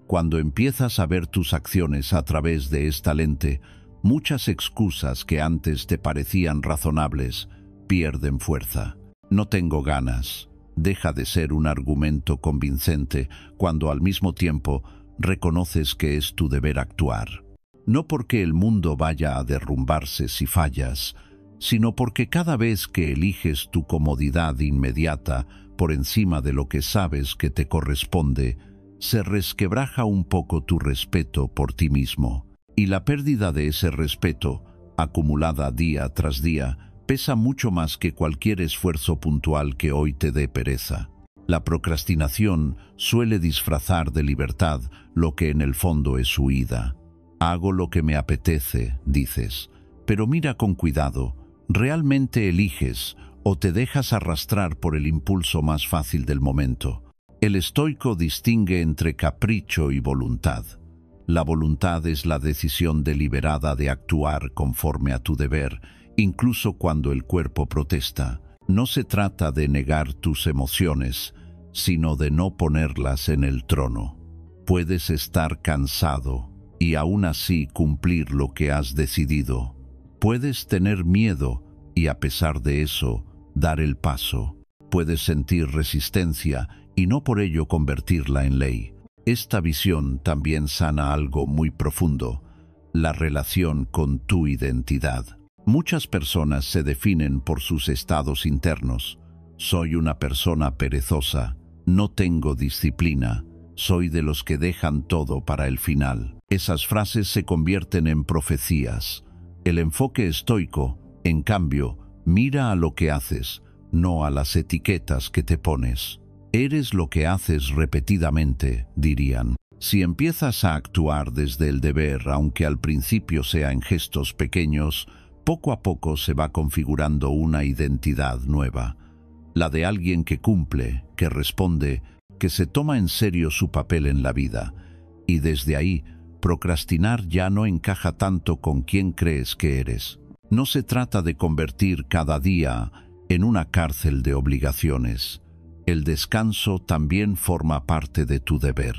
Cuando empiezas a ver tus acciones a través de esta lente, muchas excusas que antes te parecían razonables pierden fuerza. No tengo ganas. Deja de ser un argumento convincente cuando al mismo tiempo reconoces que es tu deber actuar. No porque el mundo vaya a derrumbarse si fallas, sino porque cada vez que eliges tu comodidad inmediata por encima de lo que sabes que te corresponde, se resquebraja un poco tu respeto por ti mismo. Y la pérdida de ese respeto, acumulada día tras día, pesa mucho más que cualquier esfuerzo puntual que hoy te dé pereza. La procrastinación suele disfrazar de libertad lo que en el fondo es huida. Hago lo que me apetece, dices, pero mira con cuidado. ¿Realmente eliges o te dejas arrastrar por el impulso más fácil del momento? El estoico distingue entre capricho y voluntad. La voluntad es la decisión deliberada de actuar conforme a tu deber, incluso cuando el cuerpo protesta. No se trata de negar tus emociones, sino de no ponerlas en el trono. Puedes estar cansado y aún así cumplir lo que has decidido. Puedes tener miedo y a pesar de eso, dar el paso. Puedes sentir resistencia y no por ello convertirla en ley. Esta visión también sana algo muy profundo, la relación con tu identidad. Muchas personas se definen por sus estados internos. Soy una persona perezosa, no tengo disciplina, soy de los que dejan todo para el final. Esas frases se convierten en profecías. El enfoque estoico, en cambio, mira a lo que haces, no a las etiquetas que te pones. Eres lo que haces repetidamente, dirían. Si empiezas a actuar desde el deber, aunque al principio sea en gestos pequeños, poco a poco se va configurando una identidad nueva. La de alguien que cumple, que responde, que se toma en serio su papel en la vida. Y desde ahí, procrastinar ya no encaja tanto con quien crees que eres. No se trata de convertir cada día en una cárcel de obligaciones. El descanso también forma parte de tu deber.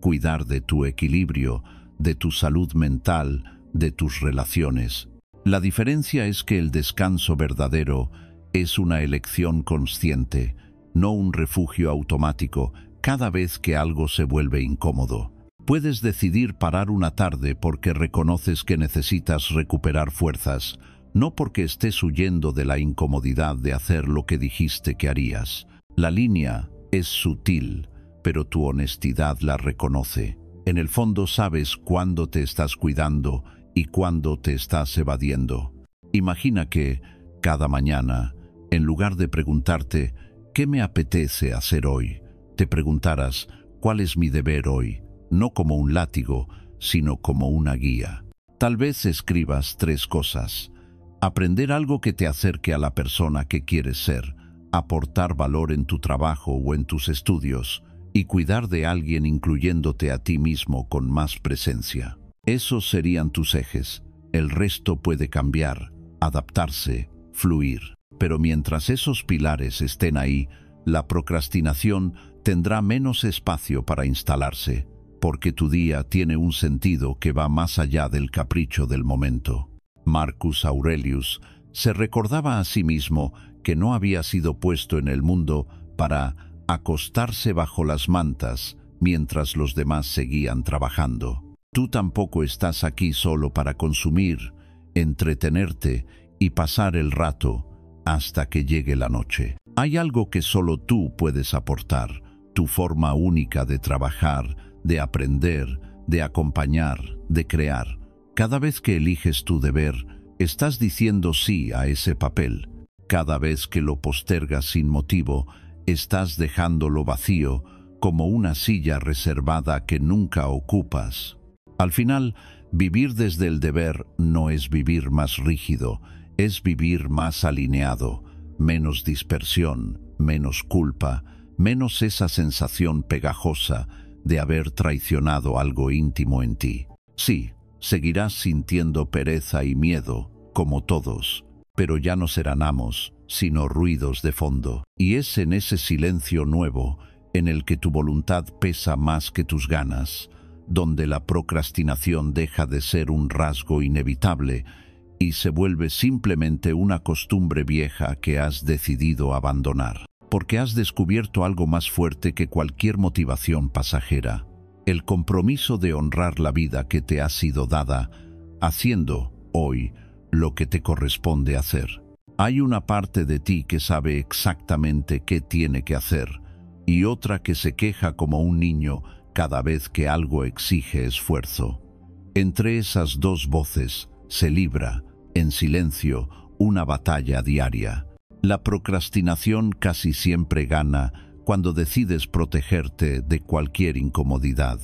Cuidar de tu equilibrio, de tu salud mental, de tus relaciones. La diferencia es que el descanso verdadero es una elección consciente, no un refugio automático cada vez que algo se vuelve incómodo. Puedes decidir parar una tarde porque reconoces que necesitas recuperar fuerzas, no porque estés huyendo de la incomodidad de hacer lo que dijiste que harías. La línea es sutil, pero tu honestidad la reconoce. En el fondo sabes cuándo te estás cuidando y cuándo te estás evadiendo. Imagina que, cada mañana, en lugar de preguntarte ¿qué me apetece hacer hoy?, te preguntaras ¿cuál es mi deber hoy?, no como un látigo, sino como una guía. Tal vez escribas 3 cosas. Aprender algo que te acerque a la persona que quieres ser, aportar valor en tu trabajo o en tus estudios, y cuidar de alguien incluyéndote a ti mismo con más presencia. Esos serían tus ejes. El resto puede cambiar, adaptarse, fluir. Pero mientras esos pilares estén ahí, la procrastinación tendrá menos espacio para instalarse, porque tu día tiene un sentido que va más allá del capricho del momento. Marcus Aurelius se recordaba a sí mismo que no había sido puesto en el mundo para acostarse bajo las mantas mientras los demás seguían trabajando. Tú tampoco estás aquí solo para consumir, entretenerte y pasar el rato hasta que llegue la noche. Hay algo que solo tú puedes aportar, tu forma única de trabajar, de aprender, de acompañar, de crear. Cada vez que eliges tu deber, estás diciendo sí a ese papel. Cada vez que lo postergas sin motivo, estás dejándolo vacío, como una silla reservada que nunca ocupas. Al final, vivir desde el deber no es vivir más rígido, es vivir más alineado, menos dispersión, menos culpa, menos esa sensación pegajosa de haber traicionado algo íntimo en ti. Sí, seguirás sintiendo pereza y miedo, como todos, pero ya no serán amos, sino ruidos de fondo. Y es en ese silencio nuevo, en el que tu voluntad pesa más que tus ganas, donde la procrastinación deja de ser un rasgo inevitable y se vuelve simplemente una costumbre vieja que has decidido abandonar. Porque has descubierto algo más fuerte que cualquier motivación pasajera: el compromiso de honrar la vida que te ha sido dada, haciendo hoy lo que te corresponde hacer. Hay una parte de ti que sabe exactamente qué tiene que hacer, y otra que se queja como un niño cada vez que algo exige esfuerzo. Entre esas dos voces se libra, en silencio, una batalla diaria. La procrastinación casi siempre gana cuando decides protegerte de cualquier incomodidad,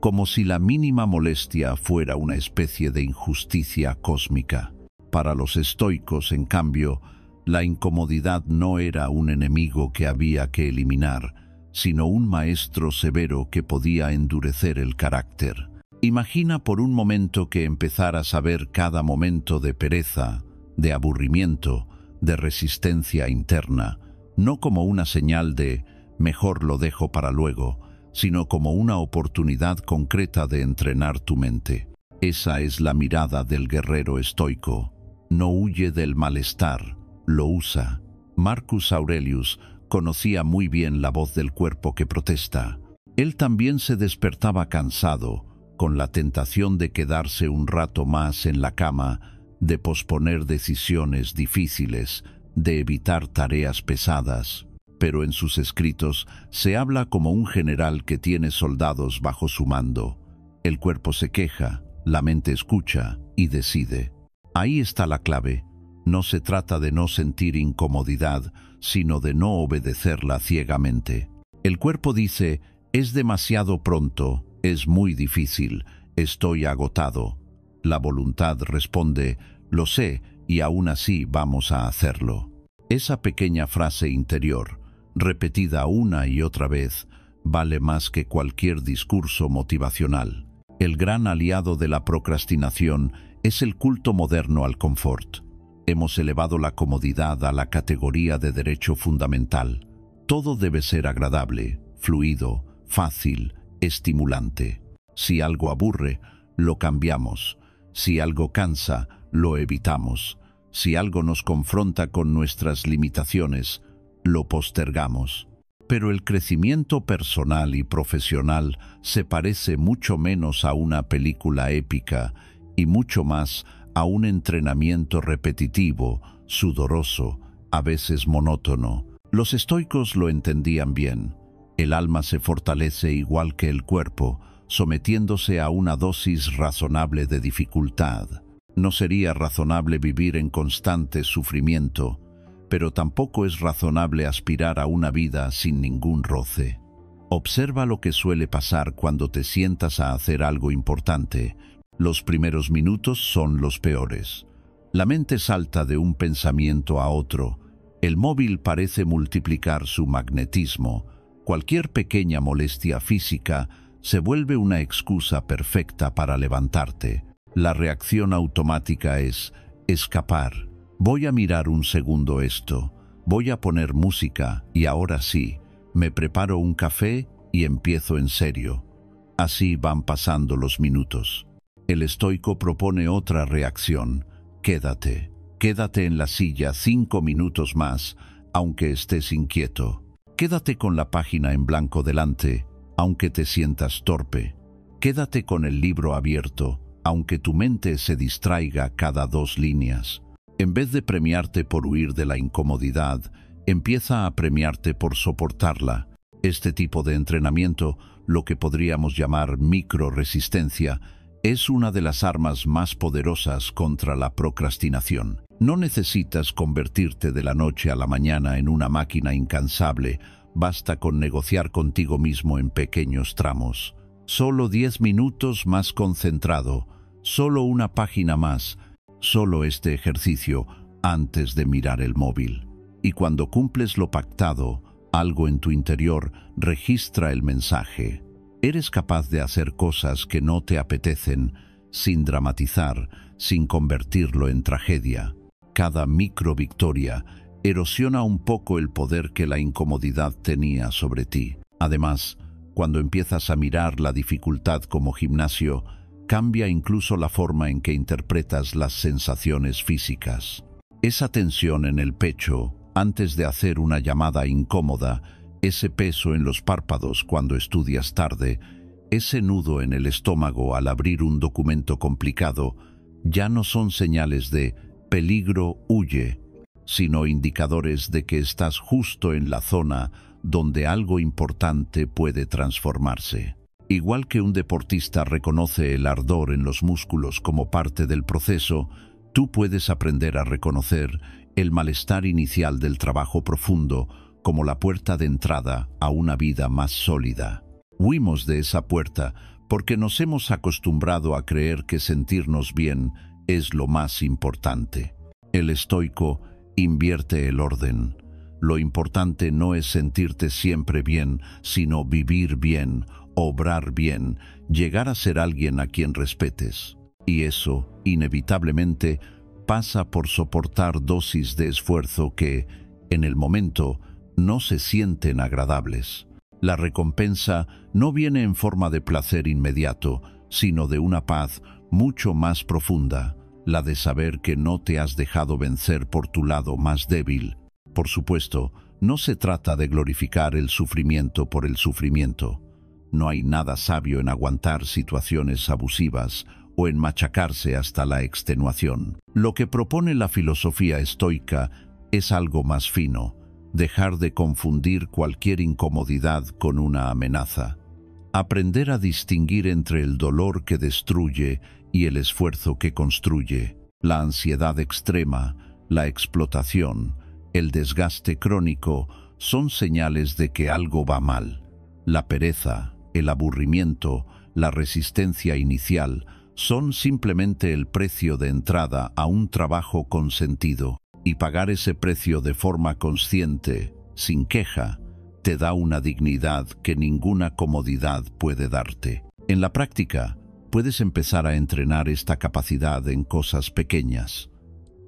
como si la mínima molestia fuera una especie de injusticia cósmica. Para los estoicos, en cambio, la incomodidad no era un enemigo que había que eliminar, sino un maestro severo que podía endurecer el carácter. Imagina por un momento que empezaras a ver cada momento de pereza, de aburrimiento, de resistencia interna, no como una señal de mejor lo dejo para luego, sino como una oportunidad concreta de entrenar tu mente. Esa es la mirada del guerrero estoico. No huye del malestar, lo usa. Marcus Aurelius conocía muy bien la voz del cuerpo que protesta. Él también se despertaba cansado, con la tentación de quedarse un rato más en la cama, de posponer decisiones difíciles, de evitar tareas pesadas. Pero en sus escritos se habla como un general que tiene soldados bajo su mando. El cuerpo se queja, la mente escucha y decide. Ahí está la clave. No se trata de no sentir incomodidad, sino de no obedecerla ciegamente. El cuerpo dice: es demasiado pronto, es muy difícil, estoy agotado. La voluntad responde: lo sé, y aún así vamos a hacerlo. Esa pequeña frase interior, repetida una y otra vez, vale más que cualquier discurso motivacional. El gran aliado de la procrastinación es el culto moderno al confort. Hemos elevado la comodidad a la categoría de derecho fundamental. Todo debe ser agradable, fluido, fácil, estimulante. Si algo aburre, lo cambiamos. Si algo cansa, lo evitamos. Si algo nos confronta con nuestras limitaciones, lo postergamos. Pero el crecimiento personal y profesional se parece mucho menos a una película épica y mucho más a un entrenamiento repetitivo, sudoroso, a veces monótono. Los estoicos lo entendían bien. El alma se fortalece igual que el cuerpo, sometiéndose a una dosis razonable de dificultad. No sería razonable vivir en constante sufrimiento, pero tampoco es razonable aspirar a una vida sin ningún roce. Observa lo que suele pasar cuando te sientas a hacer algo importante. Los primeros minutos son los peores. La mente salta de un pensamiento a otro. El móvil parece multiplicar su magnetismo. Cualquier pequeña molestia física se vuelve una excusa perfecta para levantarte. La reacción automática es escapar. Voy a mirar un segundo esto. Voy a poner música y ahora sí, me preparo un café y empiezo en serio. Así van pasando los minutos. El estoico propone otra reacción. Quédate. Quédate en la silla 5 minutos más, aunque estés inquieto. Quédate con la página en blanco delante, aunque te sientas torpe. Quédate con el libro abierto, aunque tu mente se distraiga cada 2 líneas. En vez de premiarte por huir de la incomodidad, empieza a premiarte por soportarla. Este tipo de entrenamiento, lo que podríamos llamar microresistencia, es una de las armas más poderosas contra la procrastinación. No necesitas convertirte de la noche a la mañana en una máquina incansable, basta con negociar contigo mismo en pequeños tramos. Solo 10 minutos más concentrado, solo una página más, solo este ejercicio antes de mirar el móvil. Y cuando cumples lo pactado, algo en tu interior registra el mensaje. Eres capaz de hacer cosas que no te apetecen, sin dramatizar, sin convertirlo en tragedia. Cada microvictoria erosiona un poco el poder que la incomodidad tenía sobre ti. Además, cuando empiezas a mirar la dificultad como gimnasio, cambia incluso la forma en que interpretas las sensaciones físicas. Esa tensión en el pecho antes de hacer una llamada incómoda, ese peso en los párpados cuando estudias tarde, ese nudo en el estómago al abrir un documento complicado, ya no son señales de peligro, huye, sino indicadores de que estás justo en la zona donde algo importante puede transformarse. Igual que un deportista reconoce el ardor en los músculos como parte del proceso, tú puedes aprender a reconocer el malestar inicial del trabajo profundo como la puerta de entrada a una vida más sólida. Huimos de esa puerta porque nos hemos acostumbrado a creer que sentirnos bien es lo más importante. El estoico invierte el orden. Lo importante no es sentirte siempre bien, sino vivir bien, obrar bien, llegar a ser alguien a quien respetes. Y eso, inevitablemente, pasa por soportar dosis de esfuerzo que, en el momento, no se sienten agradables. La recompensa no viene en forma de placer inmediato, sino de una paz mucho más profunda, la de saber que no te has dejado vencer por tu lado más débil. Por supuesto, no se trata de glorificar el sufrimiento por el sufrimiento. No hay nada sabio en aguantar situaciones abusivas o en machacarse hasta la extenuación. Lo que propone la filosofía estoica es algo más fino, dejar de confundir cualquier incomodidad con una amenaza. Aprender a distinguir entre el dolor que destruye y el esfuerzo que construye, la ansiedad extrema, la explotación, el desgaste crónico son señales de que algo va mal. La pereza, el aburrimiento, la resistencia inicial son simplemente el precio de entrada a un trabajo con sentido, y pagar ese precio de forma consciente, sin queja, te da una dignidad que ninguna comodidad puede darte. En la práctica, puedes empezar a entrenar esta capacidad en cosas pequeñas.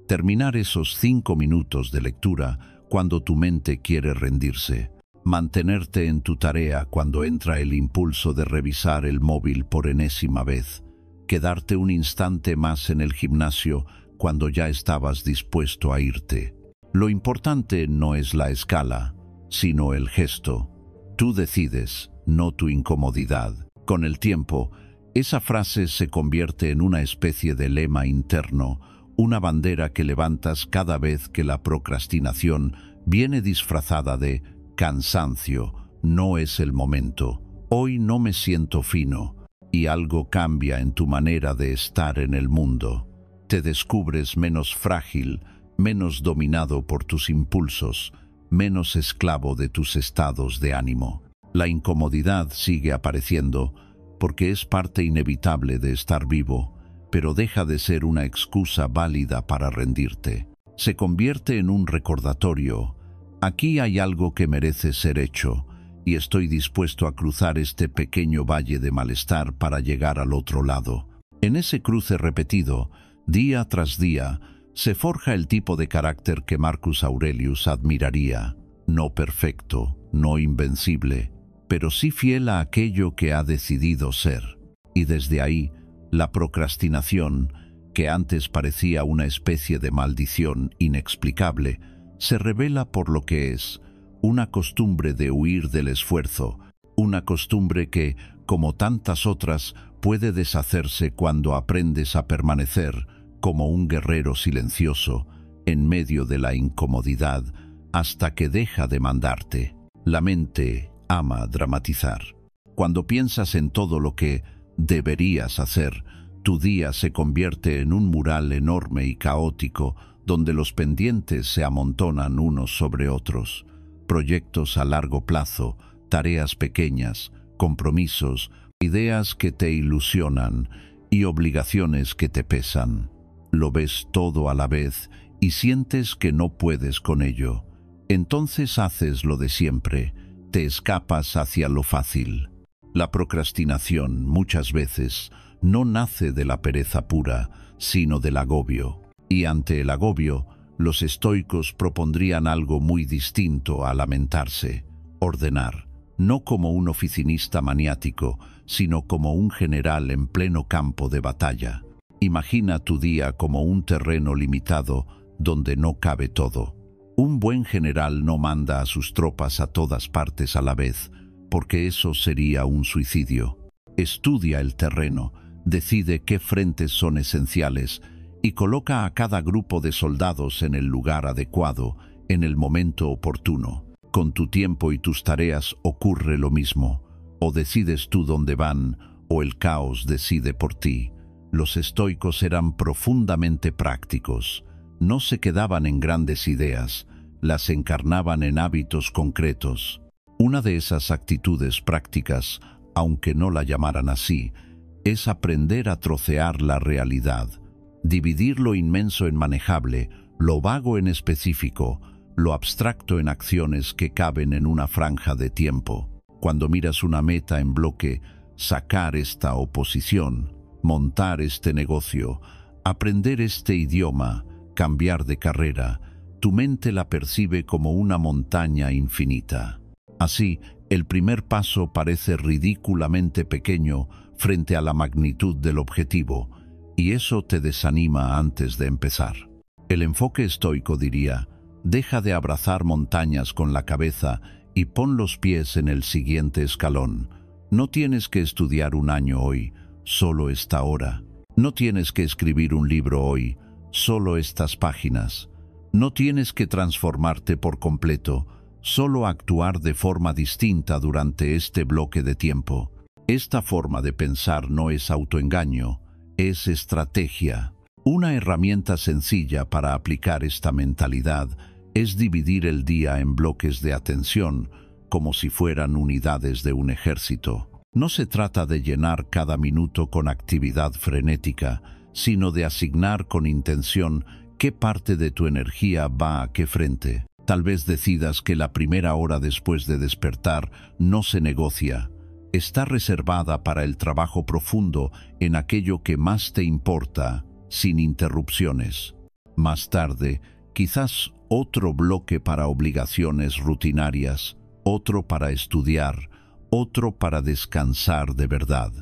Terminar esos 5 minutos de lectura cuando tu mente quiere rendirse. Mantenerte en tu tarea cuando entra el impulso de revisar el móvil por enésima vez. Quedarte un instante más en el gimnasio cuando ya estabas dispuesto a irte. Lo importante no es la escala, sino el gesto. Tú decides, no tu incomodidad. Con el tiempo, esa frase se convierte en una especie de lema interno, una bandera que levantas cada vez que la procrastinación viene disfrazada de cansancio. No es el momento. Hoy no me siento fino. Y algo cambia en tu manera de estar en el mundo. Te descubres menos frágil, menos dominado por tus impulsos, menos esclavo de tus estados de ánimo. La incomodidad sigue apareciendo porque es parte inevitable de estar vivo, pero deja de ser una excusa válida para rendirte. Se convierte en un recordatorio. Aquí hay algo que merece ser hecho, y estoy dispuesto a cruzar este pequeño valle de malestar para llegar al otro lado. En ese cruce repetido, día tras día, se forja el tipo de carácter que Marcus Aurelius admiraría. No perfecto, no invencible, pero sí fiel a aquello que ha decidido ser. Y desde ahí, la procrastinación, que antes parecía una especie de maldición inexplicable, se revela por lo que es: una costumbre de huir del esfuerzo, una costumbre que, como tantas otras, puede deshacerse cuando aprendes a permanecer como un guerrero silencioso en medio de la incomodidad hasta que deja de mandarte. La mente ama dramatizar. Cuando piensas en todo lo que deberías hacer, tu día se convierte en un mural enorme y caótico donde los pendientes se amontonan unos sobre otros. Proyectos a largo plazo, tareas pequeñas, compromisos, ideas que te ilusionan y obligaciones que te pesan. Lo ves todo a la vez y sientes que no puedes con ello. Entonces haces lo de siempre, te escapas hacia lo fácil. La procrastinación, muchas veces, no nace de la pereza pura, sino del agobio. Y ante el agobio, los estoicos propondrían algo muy distinto a lamentarse: ordenar, no como un oficinista maniático, sino como un general en pleno campo de batalla. Imagina tu día como un terreno limitado donde no cabe todo. Un buen general no manda a sus tropas a todas partes a la vez, porque eso sería un suicidio. Estudia el terreno, decide qué frentes son esenciales y coloca a cada grupo de soldados en el lugar adecuado, en el momento oportuno. Con tu tiempo y tus tareas ocurre lo mismo. O decides tú dónde van, o el caos decide por ti. Los estoicos eran profundamente prácticos. No se quedaban en grandes ideas, las encarnaban en hábitos concretos. Una de esas actitudes prácticas, aunque no la llamaran así, es aprender a trocear la realidad. Dividir lo inmenso en manejable, lo vago en específico, lo abstracto en acciones que caben en una franja de tiempo. Cuando miras una meta en bloque, sacar esta oposición, montar este negocio, aprender este idioma, cambiar de carrera, tu mente la percibe como una montaña infinita. Así, el primer paso parece ridículamente pequeño frente a la magnitud del objetivo, y eso te desanima antes de empezar. El enfoque estoico diría: deja de abrazar montañas con la cabeza y pon los pies en el siguiente escalón. No tienes que estudiar un año hoy, solo esta hora. No tienes que escribir un libro hoy, solo estas páginas. No tienes que transformarte por completo, solo actuar de forma distinta durante este bloque de tiempo. Esta forma de pensar no es autoengaño, es estrategia. Una herramienta sencilla para aplicar esta mentalidad es dividir el día en bloques de atención, como si fueran unidades de un ejército. No se trata de llenar cada minuto con actividad frenética, sino de asignar con intención qué parte de tu energía va a qué frente. Tal vez decidas que la primera hora después de despertar no se negocia. Está reservada para el trabajo profundo en aquello que más te importa, sin interrupciones. Más tarde, quizás otro bloque para obligaciones rutinarias, otro para estudiar, otro para descansar de verdad.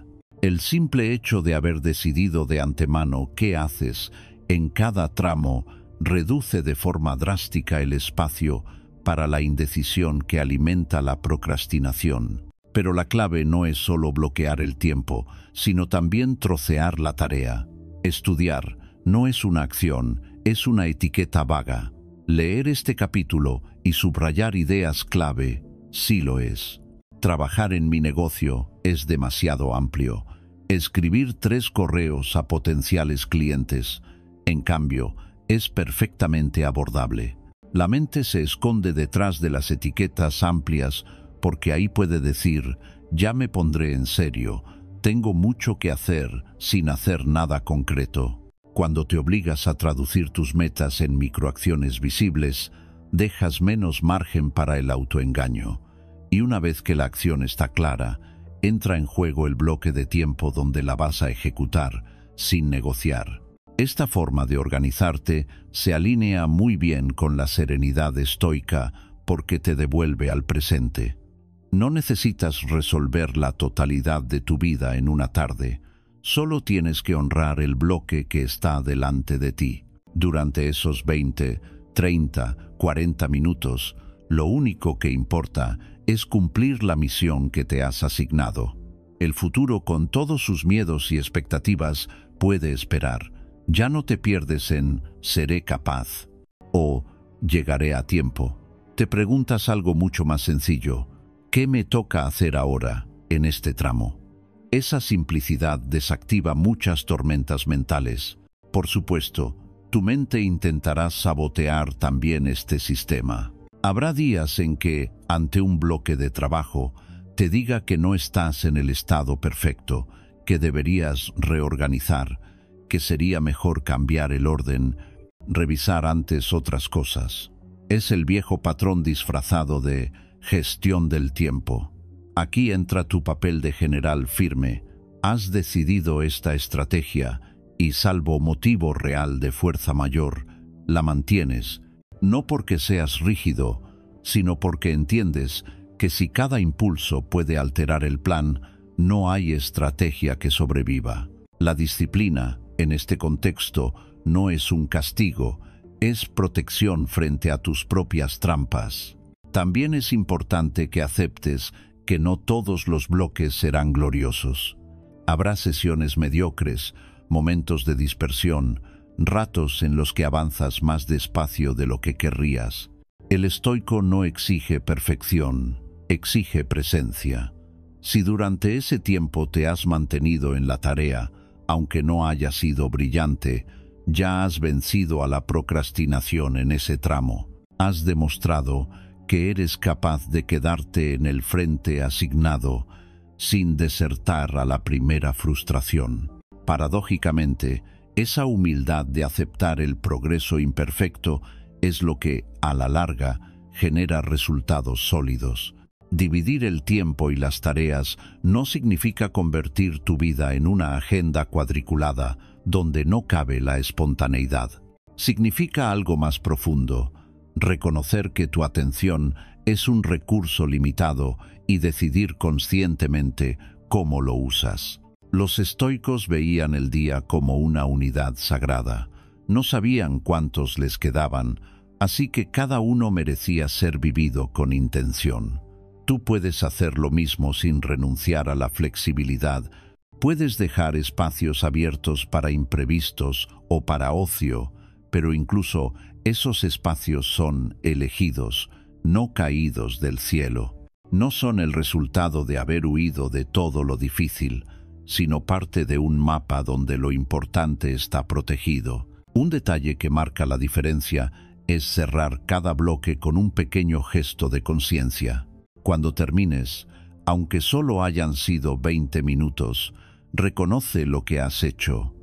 El simple hecho de haber decidido de antemano qué haces en cada tramo reduce de forma drástica el espacio para la indecisión que alimenta la procrastinación. Pero la clave no es solo bloquear el tiempo, sino también trocear la tarea. Estudiar no es una acción, es una etiqueta vaga. Leer este capítulo y subrayar ideas clave sí lo es. Trabajar en mi negocio es demasiado amplio. Escribir 3 correos a potenciales clientes, en cambio, es perfectamente abordable. La mente se esconde detrás de las etiquetas amplias porque ahí puede decir: ya me pondré en serio, tengo mucho que hacer sin hacer nada concreto. Cuando te obligas a traducir tus metas en microacciones visibles, dejas menos margen para el autoengaño. Y una vez que la acción está clara, entra en juego el bloque de tiempo donde la vas a ejecutar, sin negociar. Esta forma de organizarte se alinea muy bien con la serenidad estoica porque te devuelve al presente. No necesitas resolver la totalidad de tu vida en una tarde, solo tienes que honrar el bloque que está delante de ti. Durante esos 20, 30, 40 minutos, lo único que importa es cumplir la misión que te has asignado. El futuro, con todos sus miedos y expectativas, puede esperar. Ya no te pierdes en «seré capaz» o «llegaré a tiempo». Te preguntas algo mucho más sencillo: ¿qué me toca hacer ahora, en este tramo? Esa simplicidad desactiva muchas tormentas mentales. Por supuesto, tu mente intentará sabotear también este sistema. Habrá días en que, ante un bloque de trabajo, te diga que no estás en el estado perfecto, que deberías reorganizar, que sería mejor cambiar el orden, revisar antes otras cosas. Es el viejo patrón disfrazado de gestión del tiempo. Aquí entra tu papel de general firme. Has decidido esta estrategia y, salvo motivo real de fuerza mayor, la mantienes, no porque seas rígido, sino porque entiendes que si cada impulso puede alterar el plan, no hay estrategia que sobreviva. La disciplina, en este contexto, no es un castigo, es protección frente a tus propias trampas. También es importante que aceptes que no todos los bloques serán gloriosos. Habrá sesiones mediocres, momentos de dispersión, ratos en los que avanzas más despacio de lo que querrías. El estoico no exige perfección, exige presencia. Si durante ese tiempo te has mantenido en la tarea, aunque no haya sido brillante, ya has vencido a la procrastinación en ese tramo. Has demostrado que eres capaz de quedarte en el frente asignado sin desertar a la primera frustración. Paradójicamente, esa humildad de aceptar el progreso imperfecto es lo que, a la larga, genera resultados sólidos. Dividir el tiempo y las tareas no significa convertir tu vida en una agenda cuadriculada donde no cabe la espontaneidad. Significa algo más profundo: reconocer que tu atención es un recurso limitado y decidir conscientemente cómo lo usas. Los estoicos veían el día como una unidad sagrada. No sabían cuántos les quedaban, así que cada uno merecía ser vivido con intención. Tú puedes hacer lo mismo sin renunciar a la flexibilidad. Puedes dejar espacios abiertos para imprevistos o para ocio, pero incluso esos espacios son elegidos, no caídos del cielo. No son el resultado de haber huido de todo lo difícil, sino parte de un mapa donde lo importante está protegido. Un detalle que marca la diferencia es cerrar cada bloque con un pequeño gesto de conciencia. Cuando termines, aunque solo hayan sido 20 minutos, reconoce lo que has hecho.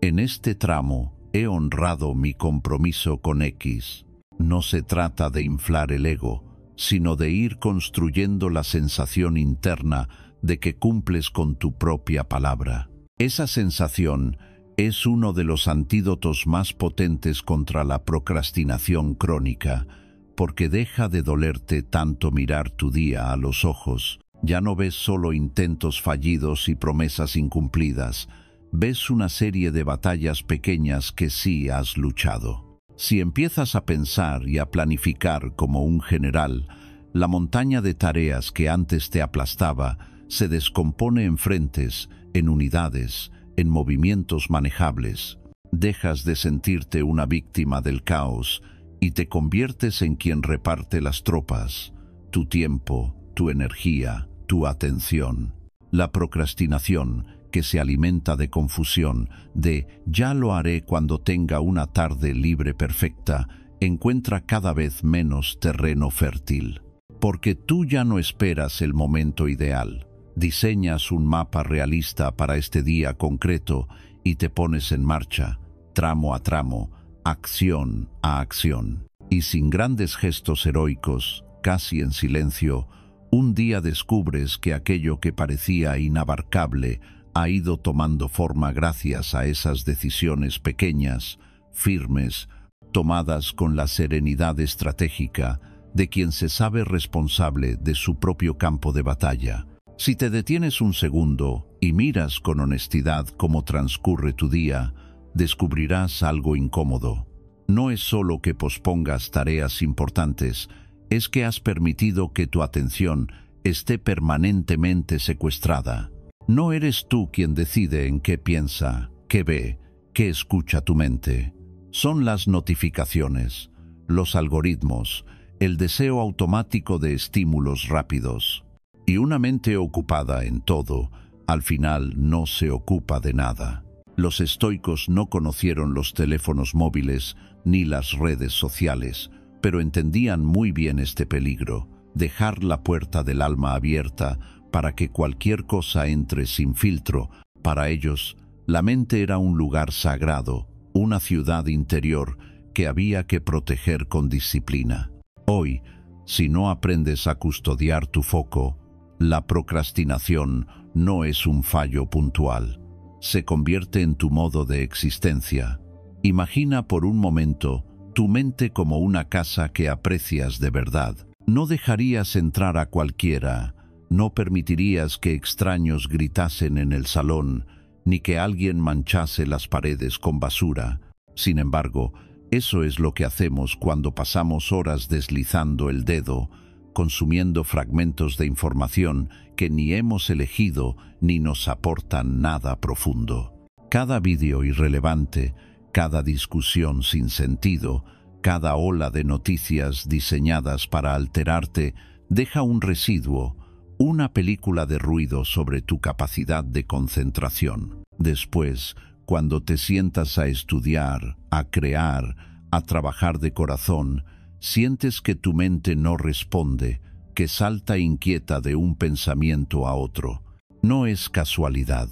En este tramo he honrado mi compromiso con X. No se trata de inflar el ego, sino de ir construyendo la sensación interna de que cumples con tu propia palabra. Esa sensación es uno de los antídotos más potentes contra la procrastinación crónica, porque deja de dolerte tanto mirar tu día a los ojos. Ya no ves solo intentos fallidos y promesas incumplidas, ves una serie de batallas pequeñas que sí has luchado. Si empiezas a pensar y a planificar como un general, la montaña de tareas que antes te aplastaba se descompone en frentes, en unidades, en movimientos manejables. Dejas de sentirte una víctima del caos y te conviertes en quien reparte las tropas, tu tiempo, tu energía, tu atención. La procrastinación, que se alimenta de confusión, de «ya lo haré cuando tenga una tarde libre perfecta», encuentra cada vez menos terreno fértil. Porque tú ya no esperas el momento ideal. Diseñas un mapa realista para este día concreto y te pones en marcha, tramo a tramo, acción a acción. Y sin grandes gestos heroicos, casi en silencio, un día descubres que aquello que parecía inabarcable ha ido tomando forma gracias a esas decisiones pequeñas, firmes, tomadas con la serenidad estratégica de quien se sabe responsable de su propio campo de batalla. Si te detienes un segundo y miras con honestidad cómo transcurre tu día, descubrirás algo incómodo. No es solo que pospongas tareas importantes, es que has permitido que tu atención esté permanentemente secuestrada. No eres tú quien decide en qué piensa, qué ve, qué escucha tu mente. Son las notificaciones, los algoritmos, el deseo automático de estímulos rápidos. Y una mente ocupada en todo, al final no se ocupa de nada. Los estoicos no conocieron los teléfonos móviles ni las redes sociales, pero entendían muy bien este peligro, dejar la puerta del alma abierta para que cualquier cosa entre sin filtro. Para ellos, la mente era un lugar sagrado, una ciudad interior que había que proteger con disciplina. Hoy, si no aprendes a custodiar tu foco, la procrastinación no es un fallo puntual. Se convierte en tu modo de existencia. Imagina por un momento tu mente como una casa que aprecias de verdad. No dejarías entrar a cualquiera, no permitirías que extraños gritasen en el salón, ni que alguien manchase las paredes con basura. Sin embargo, eso es lo que hacemos cuando pasamos horas deslizando el dedo, consumiendo fragmentos de información que ni hemos elegido ni nos aportan nada profundo. Cada vídeo irrelevante, cada discusión sin sentido, cada ola de noticias diseñadas para alterarte, deja un residuo, una película de ruido sobre tu capacidad de concentración. Después, cuando te sientas a estudiar, a crear, a trabajar de corazón, sientes que tu mente no responde, que salta inquieta de un pensamiento a otro. No es casualidad.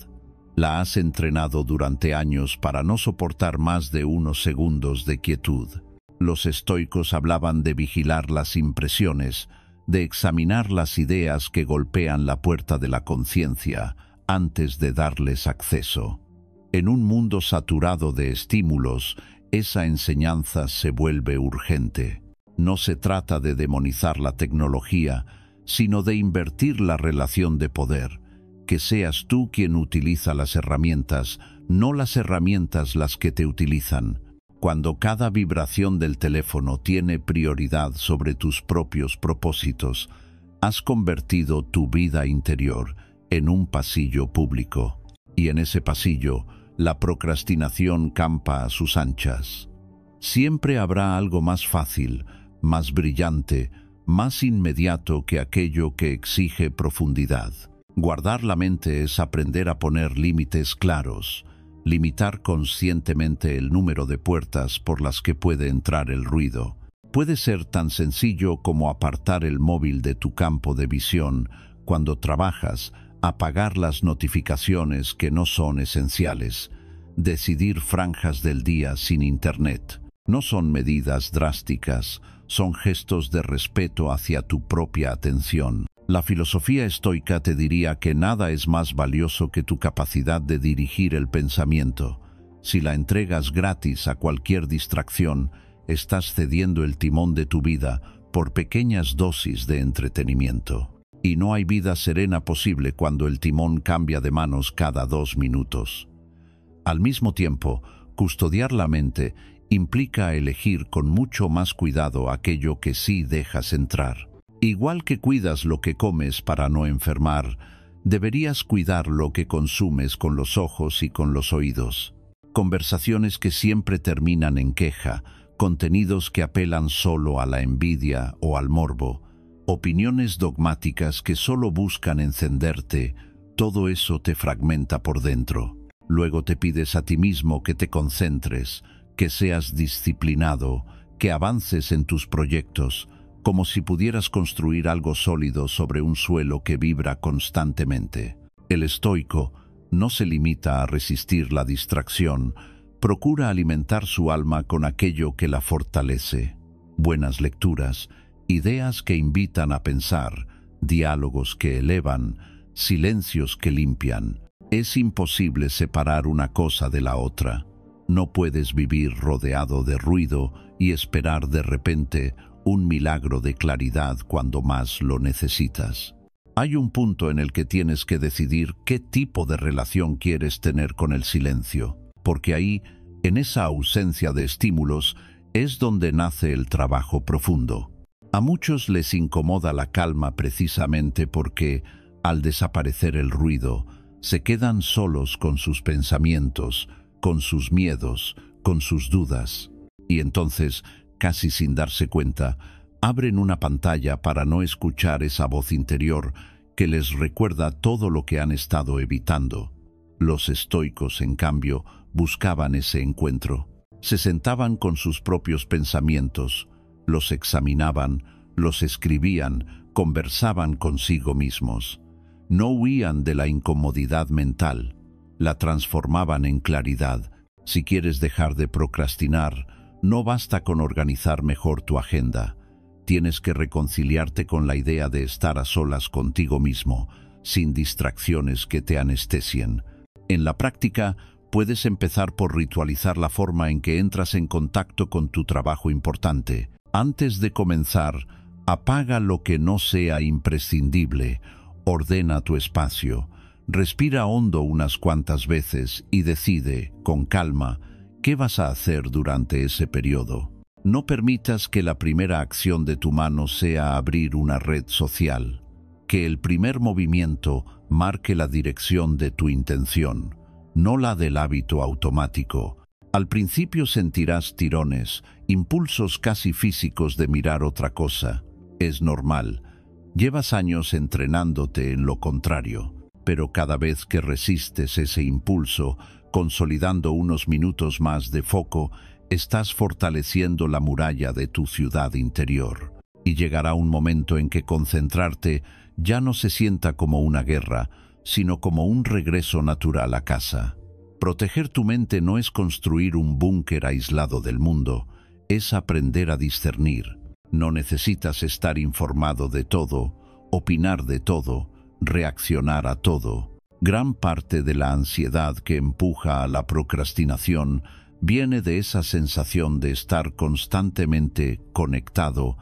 La has entrenado durante años para no soportar más de unos segundos de quietud. Los estoicos hablaban de vigilar las impresiones, de examinar las ideas que golpean la puerta de la conciencia antes de darles acceso. En un mundo saturado de estímulos, esa enseñanza se vuelve urgente. No se trata de demonizar la tecnología, sino de invertir la relación de poder, que seas tú quien utiliza las herramientas, no las herramientas las que te utilizan. Cuando cada vibración del teléfono tiene prioridad sobre tus propios propósitos, has convertido tu vida interior en un pasillo público. Y en ese pasillo, la procrastinación campa a sus anchas. Siempre habrá algo más fácil, más brillante, más inmediato que aquello que exige profundidad. Guardar la mente es aprender a poner límites claros, limitar conscientemente el número de puertas por las que puede entrar el ruido. Puede ser tan sencillo como apartar el móvil de tu campo de visión cuando trabajas, apagar las notificaciones que no son esenciales, decidir franjas del día sin internet. No son medidas drásticas, son gestos de respeto hacia tu propia atención. La filosofía estoica te diría que nada es más valioso que tu capacidad de dirigir el pensamiento. Si la entregas gratis a cualquier distracción, estás cediendo el timón de tu vida por pequeñas dosis de entretenimiento. Y no hay vida serena posible cuando el timón cambia de manos cada 2 minutos. Al mismo tiempo, custodiar la mente implica elegir con mucho más cuidado aquello que sí dejas entrar. Igual que cuidas lo que comes para no enfermar, deberías cuidar lo que consumes con los ojos y con los oídos. Conversaciones que siempre terminan en queja, contenidos que apelan solo a la envidia o al morbo, opiniones dogmáticas que solo buscan encenderte, todo eso te fragmenta por dentro. Luego te pides a ti mismo que te concentres, que seas disciplinado, que avances en tus proyectos, como si pudieras construir algo sólido sobre un suelo que vibra constantemente. El estoico no se limita a resistir la distracción, procura alimentar su alma con aquello que la fortalece. Buenas lecturas, ideas que invitan a pensar, diálogos que elevan, silencios que limpian. Es imposible separar una cosa de la otra. No puedes vivir rodeado de ruido y esperar de repente un milagro de claridad cuando más lo necesitas. Hay un punto en el que tienes que decidir qué tipo de relación quieres tener con el silencio, porque ahí, en esa ausencia de estímulos, es donde nace el trabajo profundo. A muchos les incomoda la calma precisamente porque, al desaparecer el ruido, se quedan solos con sus pensamientos, con sus miedos, con sus dudas. Y entonces, casi sin darse cuenta, abren una pantalla para no escuchar esa voz interior que les recuerda todo lo que han estado evitando. Los estoicos, en cambio, buscaban ese encuentro. Se sentaban con sus propios pensamientos, los examinaban, los escribían, conversaban consigo mismos. No huían de la incomodidad mental, la transformaban en claridad. Si quieres dejar de procrastinar, no basta con organizar mejor tu agenda. Tienes que reconciliarte con la idea de estar a solas contigo mismo, sin distracciones que te anestesien. En la práctica, puedes empezar por ritualizar la forma en que entras en contacto con tu trabajo importante. Antes de comenzar, apaga lo que no sea imprescindible, ordena tu espacio, respira hondo unas cuantas veces y decide, con calma, qué vas a hacer durante ese periodo. No permitas que la primera acción de tu mano sea abrir una red social, que el primer movimiento marque la dirección de tu intención, no la del hábito automático. Al principio sentirás tirones, impulsos casi físicos de mirar otra cosa. Es normal. Llevas años entrenándote en lo contrario, pero cada vez que resistes ese impulso, consolidando unos minutos más de foco, estás fortaleciendo la muralla de tu ciudad interior. Y llegará un momento en que concentrarte ya no se sienta como una guerra, sino como un regreso natural a casa. Proteger tu mente no es construir un búnker aislado del mundo, es aprender a discernir. No necesitas estar informado de todo, opinar de todo, reaccionar a todo. Gran parte de la ansiedad que empuja a la procrastinación viene de esa sensación de estar constantemente conectado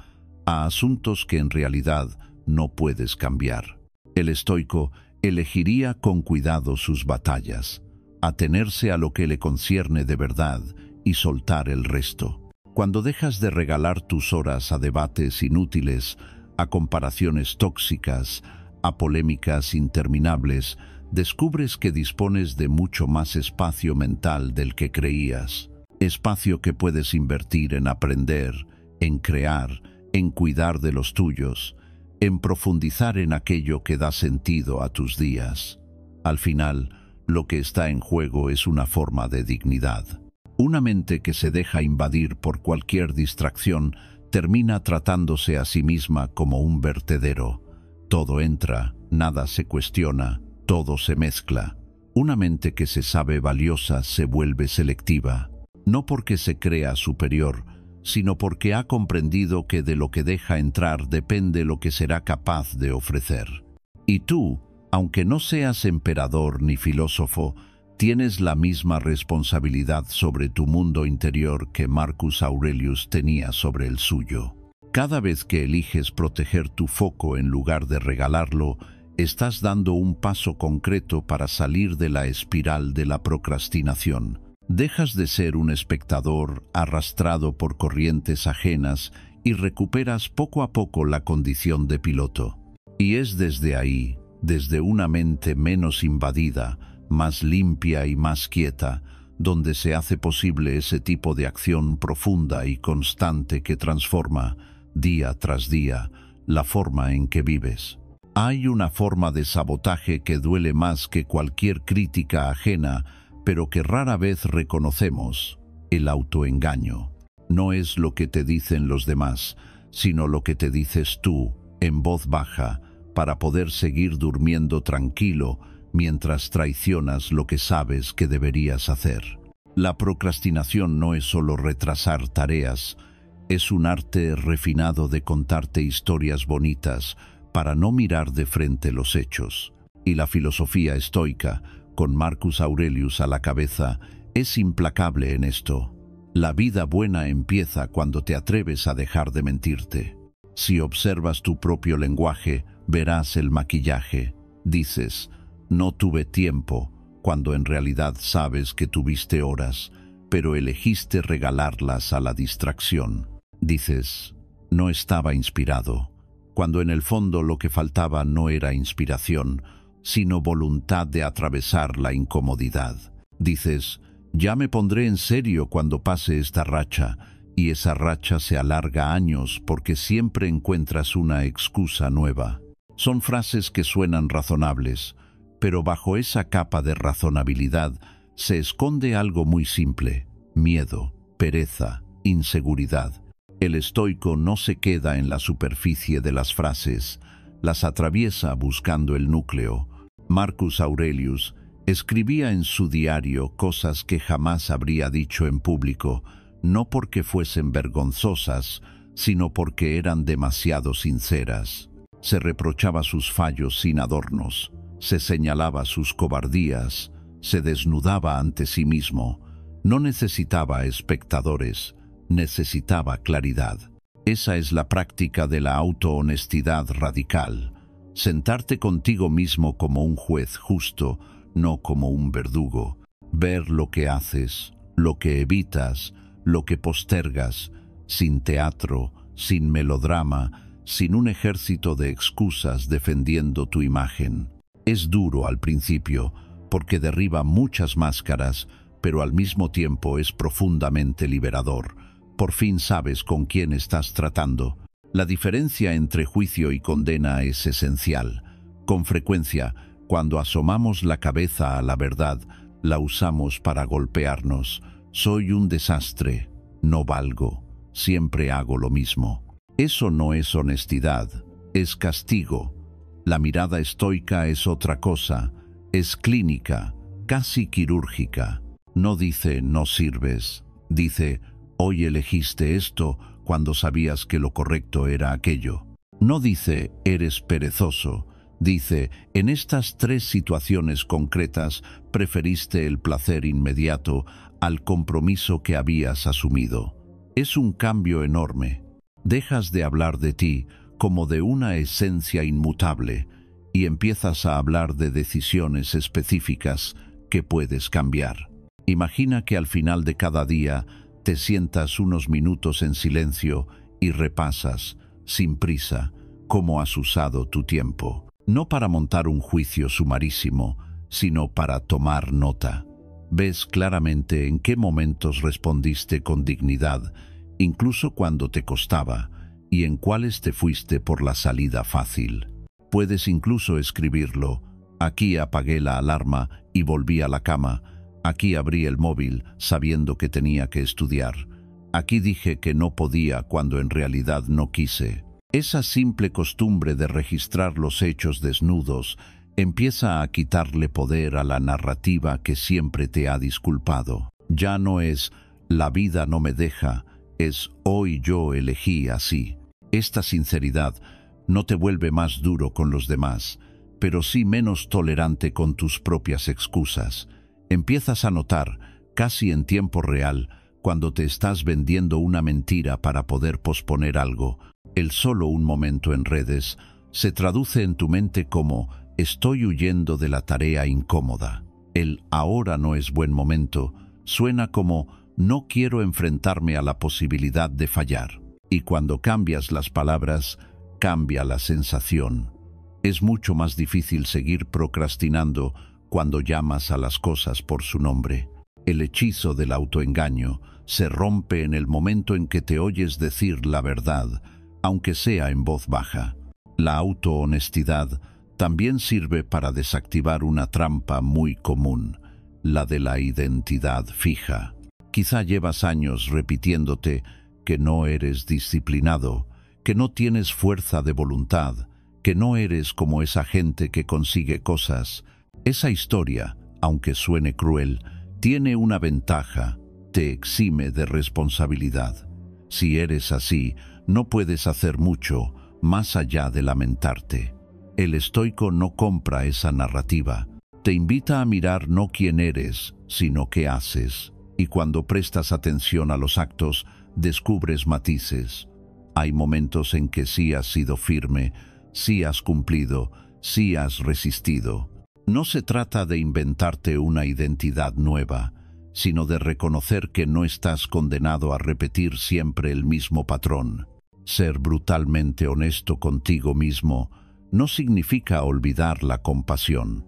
a asuntos que en realidad no puedes cambiar. El estoico elegiría con cuidado sus batallas, atenerse a lo que le concierne de verdad y soltar el resto. Cuando dejas de regalar tus horas a debates inútiles, a comparaciones tóxicas, a polémicas interminables, descubres que dispones de mucho más espacio mental del que creías. Espacio que puedes invertir en aprender, en crear, en cuidar de los tuyos, en profundizar en aquello que da sentido a tus días. Al final, lo que está en juego es una forma de dignidad. Una mente que se deja invadir por cualquier distracción termina tratándose a sí misma como un vertedero. Todo entra, nada se cuestiona, todo se mezcla. Una mente que se sabe valiosa se vuelve selectiva, no porque se crea superior, sino porque ha comprendido que de lo que deja entrar depende lo que será capaz de ofrecer. Y tú, aunque no seas emperador ni filósofo, tienes la misma responsabilidad sobre tu mundo interior que Marcus Aurelius tenía sobre el suyo. Cada vez que eliges proteger tu foco en lugar de regalarlo, estás dando un paso concreto para salir de la espiral de la procrastinación. Dejas de ser un espectador arrastrado por corrientes ajenas y recuperas poco a poco la condición de piloto. Y es desde ahí, desde una mente menos invadida, más limpia y más quieta, donde se hace posible ese tipo de acción profunda y constante que transforma, día tras día, la forma en que vives. Hay una forma de sabotaje que duele más que cualquier crítica ajena, pero que rara vez reconocemos: el autoengaño. No es lo que te dicen los demás, sino lo que te dices tú, en voz baja, para poder seguir durmiendo tranquilo mientras traicionas lo que sabes que deberías hacer. La procrastinación no es solo retrasar tareas, es un arte refinado de contarte historias bonitas para no mirar de frente los hechos. Y la filosofía estoica, con Marcus Aurelius a la cabeza, es implacable en esto. La vida buena empieza cuando te atreves a dejar de mentirte. Si observas tu propio lenguaje, verás el maquillaje. Dices: no tuve tiempo, cuando en realidad sabes que tuviste horas, pero elegiste regalarlas a la distracción. Dices: no estaba inspirado, cuando en el fondo lo que faltaba no era inspiración, sino voluntad de atravesar la incomodidad. Dices: ya me pondré en serio cuando pase esta racha, y esa racha se alarga años porque siempre encuentras una excusa nueva. Son frases que suenan razonables, pero bajo esa capa de razonabilidad se esconde algo muy simple: miedo, pereza, inseguridad. El estoico no se queda en la superficie de las frases, las atraviesa buscando el núcleo. Marcus Aurelius escribía en su diario cosas que jamás habría dicho en público, no porque fuesen vergonzosas, sino porque eran demasiado sinceras. Se reprochaba sus fallos sin adornos, se señalaba sus cobardías, se desnudaba ante sí mismo. No necesitaba espectadores, necesitaba claridad. Esa es la práctica de la autohonestidad radical. Sentarte contigo mismo como un juez justo, no como un verdugo. Ver lo que haces, lo que evitas, lo que postergas, sin teatro, sin melodrama, sin un ejército de excusas defendiendo tu imagen. Es duro al principio, porque derriba muchas máscaras, pero al mismo tiempo es profundamente liberador. Por fin sabes con quién estás tratando. La diferencia entre juicio y condena es esencial. Con frecuencia, cuando asomamos la cabeza a la verdad, la usamos para golpearnos. Soy un desastre, no valgo, siempre hago lo mismo. Eso no es honestidad, es castigo. La mirada estoica es otra cosa, es clínica, casi quirúrgica. No dice no sirves, dice hoy elegiste esto cuando sabías que lo correcto era aquello. No dice eres perezoso, Dice, en estas 3 situaciones concretas preferiste el placer inmediato al compromiso que habías asumido. Es un cambio enorme. Dejas de hablar de ti como de una esencia inmutable y empiezas a hablar de decisiones específicas que puedes cambiar. Imagina que al final de cada día te sientas unos minutos en silencio y repasas, sin prisa, cómo has usado tu tiempo. No para montar un juicio sumarísimo, sino para tomar nota. Ves claramente en qué momentos respondiste con dignidad, incluso cuando te costaba, y en cuáles te fuiste por la salida fácil. Puedes incluso escribirlo. Aquí apagué la alarma y volví a la cama. Aquí abrí el móvil sabiendo que tenía que estudiar. Aquí dije que no podía cuando en realidad no quise. Esa simple costumbre de registrar los hechos desnudos empieza a quitarle poder a la narrativa que siempre te ha disculpado. Ya no es «la vida no me deja», es «hoy yo elegí así». Esta sinceridad no te vuelve más duro con los demás, pero sí menos tolerante con tus propias excusas. Empiezas a notar, casi en tiempo real, cuando te estás vendiendo una mentira para poder posponer algo. El solo un momento en redes se traduce en tu mente como «estoy huyendo de la tarea incómoda». El «ahora no es buen momento» suena como «no quiero enfrentarme a la posibilidad de fallar». Y cuando cambias las palabras, cambia la sensación. Es mucho más difícil seguir procrastinando cuando llamas a las cosas por su nombre. El hechizo del autoengaño se rompe en el momento en que te oyes decir la verdad, aunque sea en voz baja. La autohonestidad también sirve para desactivar una trampa muy común, la de la identidad fija. Quizá llevas años repitiéndote que no eres disciplinado, que no tienes fuerza de voluntad, que no eres como esa gente que consigue cosas. Esa historia, aunque suene cruel, tiene una ventaja: te exime de responsabilidad. Si eres así, no puedes hacer mucho más allá de lamentarte. El estoico no compra esa narrativa. Te invita a mirar no quién eres, sino qué haces. Y cuando prestas atención a los actos, descubres matices. Hay momentos en que sí has sido firme, sí has cumplido, sí has resistido. No se trata de inventarte una identidad nueva, sino de reconocer que no estás condenado a repetir siempre el mismo patrón. Ser brutalmente honesto contigo mismo no significa olvidar la compasión.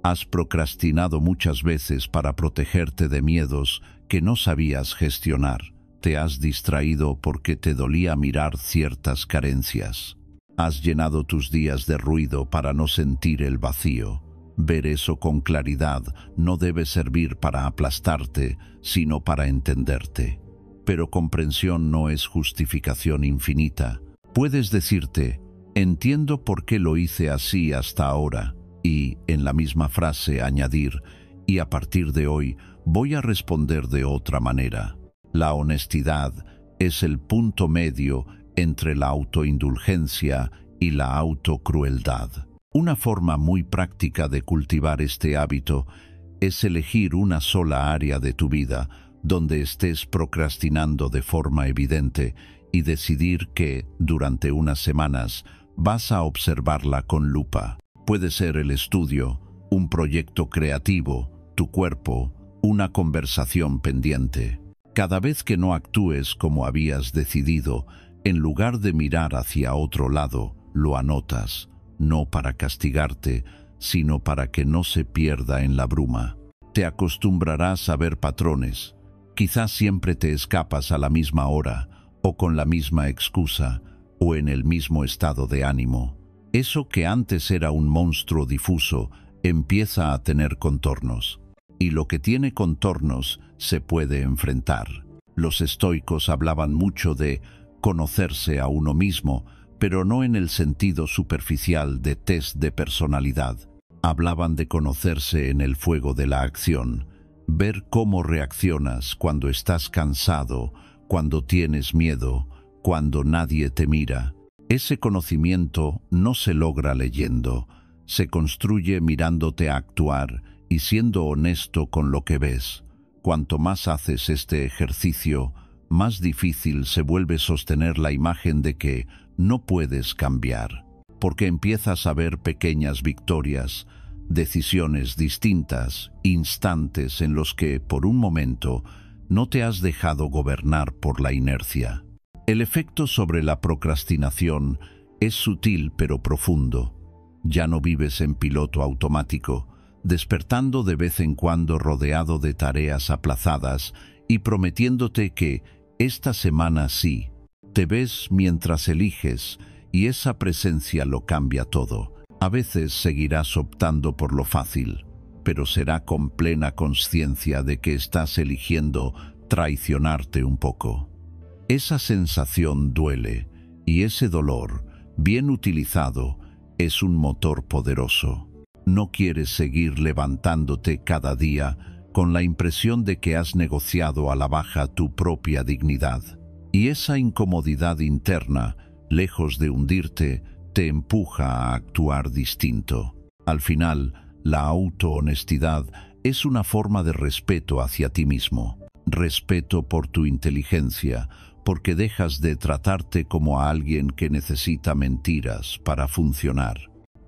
Has procrastinado muchas veces para protegerte de miedos que no sabías gestionar. Te has distraído porque te dolía mirar ciertas carencias. Has llenado tus días de ruido para no sentir el vacío. Ver eso con claridad no debe servir para aplastarte, sino para entenderte. Pero comprensión no es justificación infinita. Puedes decirte, entiendo por qué lo hice así hasta ahora, y en la misma frase añadir, y a partir de hoy voy a responder de otra manera. La honestidad es el punto medio entre la autoindulgencia y la autocrueldad. Una forma muy práctica de cultivar este hábito es elegir una sola área de tu vida donde estés procrastinando de forma evidente y decidir que, durante unas semanas, vas a observarla con lupa. Puede ser el estudio, un proyecto creativo, tu cuerpo, una conversación pendiente. Cada vez que no actúes como habías decidido, en lugar de mirar hacia otro lado, lo anotas, no para castigarte, sino para que no se pierda en la bruma. Te acostumbrarás a ver patrones. Quizás siempre te escapas a la misma hora, o con la misma excusa, o en el mismo estado de ánimo. Eso que antes era un monstruo difuso, empieza a tener contornos. Y lo que tiene contornos se puede enfrentar. Los estoicos hablaban mucho de conocerse a uno mismo, pero no en el sentido superficial de test de personalidad. Hablaban de conocerse en el fuego de la acción, ver cómo reaccionas cuando estás cansado, cuando tienes miedo, cuando nadie te mira. Ese conocimiento no se logra leyendo, Se construye mirándote a actuar y siendo honesto con lo que ves. Cuanto más haces este ejercicio, más difícil se vuelve sostener la imagen de que no puedes cambiar, porque empiezas a ver pequeñas victorias, decisiones distintas, instantes en los que, por un momento, no te has dejado gobernar por la inercia. El efecto sobre la procrastinación es sutil pero profundo. Ya no vives en piloto automático, despertando de vez en cuando rodeado de tareas aplazadas y prometiéndote que esta semana sí. Te ves mientras eliges y esa presencia lo cambia todo. A veces seguirás optando por lo fácil, pero será con plena conciencia de que estás eligiendo traicionarte un poco. Esa sensación duele y ese dolor, bien utilizado, es un motor poderoso. No quieres seguir levantándote cada día con la impresión de que has negociado a la baja tu propia dignidad. Y esa incomodidad interna, lejos de hundirte, te empuja a actuar distinto. Al final, la autohonestidad es una forma de respeto hacia ti mismo. Respeto por tu inteligencia, porque dejas de tratarte como a alguien que necesita mentiras para funcionar.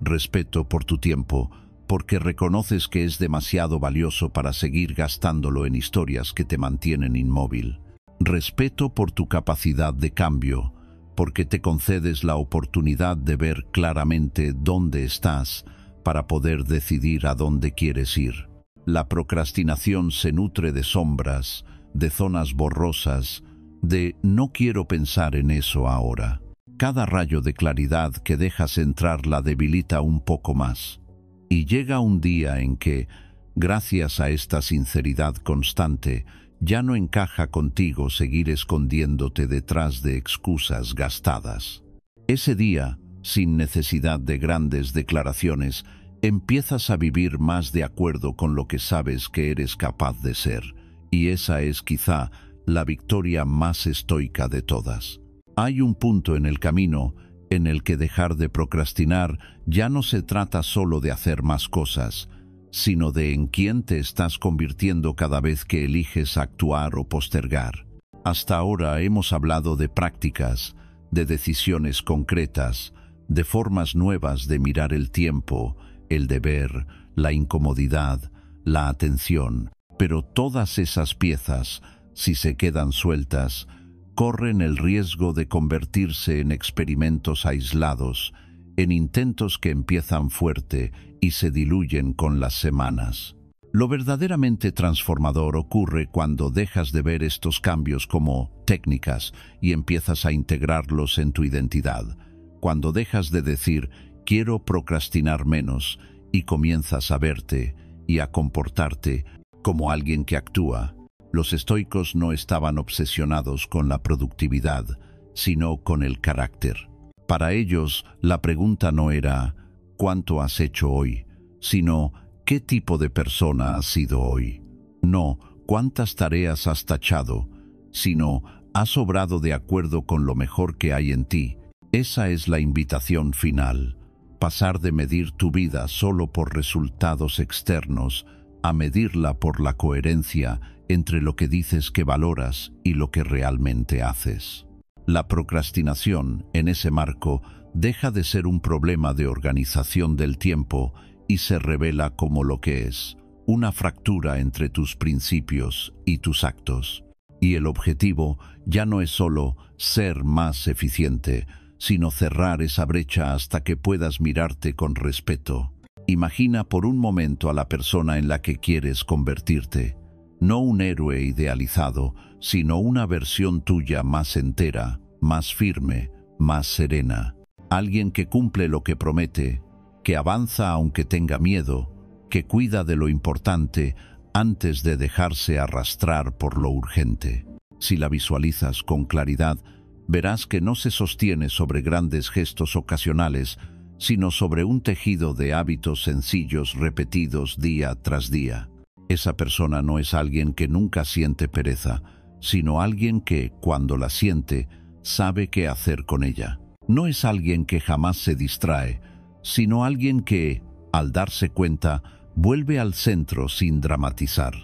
Respeto por tu tiempo, porque reconoces que es demasiado valioso para seguir gastándolo en historias que te mantienen inmóvil. Respeto por tu capacidad de cambio, porque te concedes la oportunidad de ver claramente dónde estás para poder decidir a dónde quieres ir. La procrastinación se nutre de sombras, de zonas borrosas, de no quiero pensar en eso ahora. Cada rayo de claridad que dejas entrar la debilita un poco más. Y llega un día en que, gracias a esta sinceridad constante, ya no encaja contigo seguir escondiéndote detrás de excusas gastadas. Ese día, sin necesidad de grandes declaraciones, empiezas a vivir más de acuerdo con lo que sabes que eres capaz de ser, y esa es quizá la victoria más estoica de todas. Hay un punto en el camino en el que dejar de procrastinar ya no se trata solo de hacer más cosas, sino de en quién te estás convirtiendo cada vez que eliges actuar o postergar. Hasta ahora hemos hablado de prácticas, de decisiones concretas, de formas nuevas de mirar el tiempo, el deber, la incomodidad, la atención, pero todas esas piezas, si se quedan sueltas, corren el riesgo de convertirse en experimentos aislados, en intentos que empiezan fuerte y se diluyen con las semanas. Lo verdaderamente transformador ocurre cuando dejas de ver estos cambios como técnicas y empiezas a integrarlos en tu identidad. Cuando dejas de decir quiero procrastinar menos y comienzas a verte y a comportarte como alguien que actúa. Los estoicos no estaban obsesionados con la productividad, sino con el carácter. Para ellos, la pregunta no era ¿cuánto has hecho hoy?, sino ¿qué tipo de persona has sido hoy? No ¿cuántas tareas has tachado?, sino ¿has obrado de acuerdo con lo mejor que hay en ti? Esa es la invitación final. Pasar de medir tu vida solo por resultados externos a medirla por la coherencia entre lo que dices que valoras y lo que realmente haces. La procrastinación, en ese marco, deja de ser un problema de organización del tiempo y se revela como lo que es, una fractura entre tus principios y tus actos. Y el objetivo ya no es solo ser más eficiente, sino cerrar esa brecha hasta que puedas mirarte con respeto. Imagina por un momento a la persona en la que quieres convertirte. No un héroe idealizado, sino una versión tuya más entera, más firme, más serena. Alguien que cumple lo que promete, que avanza aunque tenga miedo, que cuida de lo importante antes de dejarse arrastrar por lo urgente. Si la visualizas con claridad, verás que no se sostiene sobre grandes gestos ocasionales, sino sobre un tejido de hábitos sencillos repetidos día tras día. Esa persona no es alguien que nunca siente pereza, sino alguien que, cuando la siente, sabe qué hacer con ella. No es alguien que jamás se distrae, sino alguien que, Al darse cuenta, vuelve al centro sin dramatizar.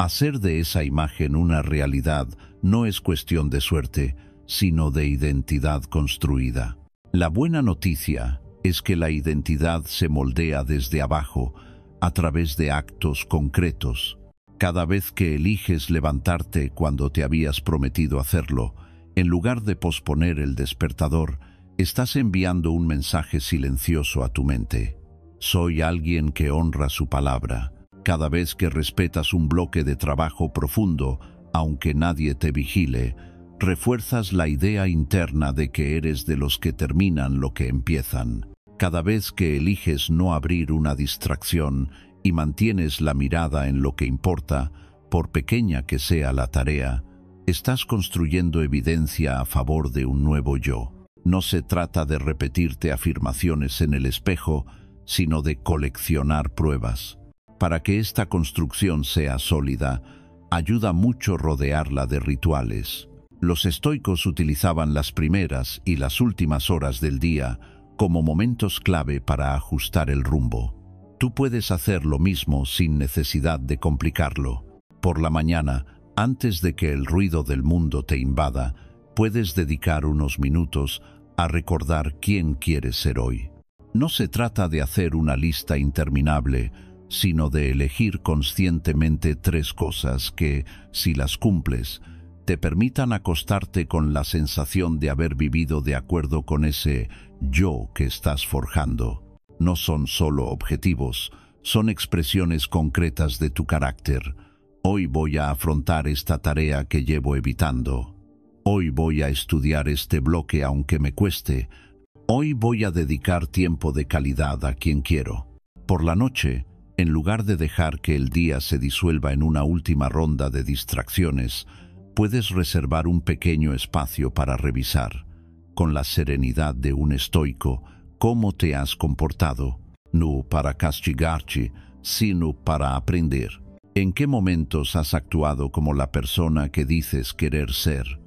Hacer de esa imagen una realidad no es cuestión de suerte, sino de identidad construida. La buena noticia es que la identidad se moldea desde abajo, a través de actos concretos. Cada vez que eliges levantarte cuando te habías prometido hacerlo, en lugar de posponer el despertador, estás enviando un mensaje silencioso a tu mente. Soy alguien que honra su palabra. Cada vez que respetas un bloque de trabajo profundo, aunque nadie te vigile, refuerzas la idea interna de que eres de los que terminan lo que empiezan. Cada vez que eliges no abrir una distracción y mantienes la mirada en lo que importa, por pequeña que sea la tarea, estás construyendo evidencia a favor de un nuevo yo. No se trata de repetirte afirmaciones en el espejo, sino de coleccionar pruebas. Para que esta construcción sea sólida, ayuda mucho rodearla de rituales. Los estoicos utilizaban las primeras y las últimas horas del día como momentos clave para ajustar el rumbo. Tú puedes hacer lo mismo sin necesidad de complicarlo. Por la mañana, antes de que el ruido del mundo te invada, puedes dedicar unos minutos a recordar quién quieres ser hoy. No se trata de hacer una lista interminable, sino de elegir conscientemente 3 cosas que, si las cumples, te permitan acostarte con la sensación de haber vivido de acuerdo con ese yo que estás forjando. No son solo objetivos, son expresiones concretas de tu carácter. Hoy voy a afrontar esta tarea que llevo evitando. Hoy voy a estudiar este bloque aunque me cueste. Hoy voy a dedicar tiempo de calidad a quien quiero. Por la noche, en lugar de dejar que el día se disuelva en una última ronda de distracciones, puedes reservar un pequeño espacio para revisar, con la serenidad de un estoico, cómo te has comportado, no para castigarte, sino para aprender. ¿En qué momentos has actuado como la persona que dices querer ser?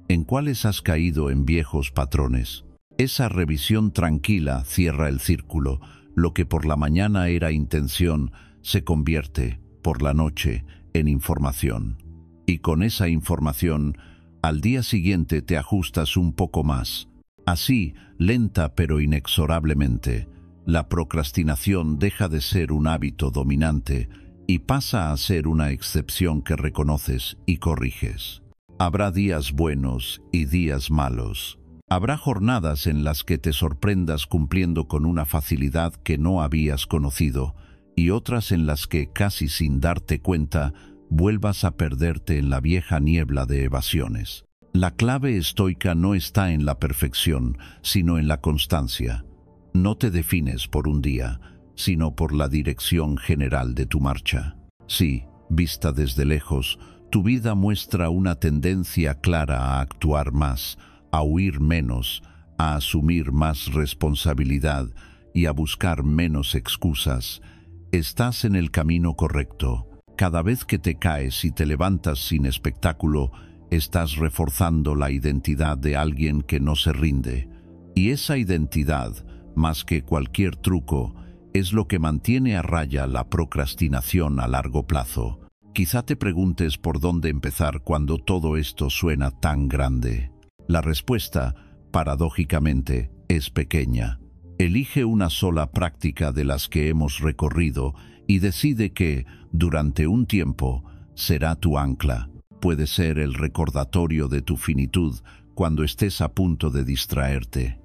¿En cuáles has caído en viejos patrones? Esa revisión tranquila cierra el círculo. Lo que por la mañana era intención se convierte, por la noche, en información. Y con esa información, al día siguiente te ajustas un poco más. Así, lenta pero inexorablemente, la procrastinación deja de ser un hábito dominante y pasa a ser una excepción que reconoces y corriges. Habrá días buenos y días malos. Habrá jornadas en las que te sorprendas cumpliendo con una facilidad que no habías conocido y otras en las que, casi sin darte cuenta, vuelvas a perderte en la vieja niebla de evasiones. La clave estoica no está en la perfección, sino en la constancia. No te defines por un día, sino por la dirección general de tu marcha. Sí, vista desde lejos, tu vida muestra una tendencia clara a actuar más, a huir menos, a asumir más responsabilidad y a buscar menos excusas. Estás en el camino correcto. Cada vez que te caes y te levantas sin espectáculo, estás reforzando la identidad de alguien que no se rinde. Y esa identidad, más que cualquier truco, es lo que mantiene a raya la procrastinación a largo plazo. Quizá te preguntes por dónde empezar cuando todo esto suena tan grande. La respuesta, paradójicamente, es pequeña. Elige una sola práctica de las que hemos recorrido y decide que, durante un tiempo, será tu ancla. Puede ser el recordatorio de tu finitud cuando estés a punto de distraerte.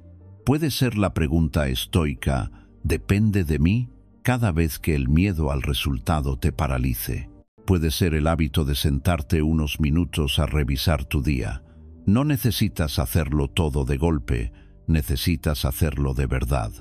Puede ser la pregunta estoica, ¿depende de mí?, cada vez que el miedo al resultado te paralice. Puede ser el hábito de sentarte unos minutos a revisar tu día. No necesitas hacerlo todo de golpe, necesitas hacerlo de verdad.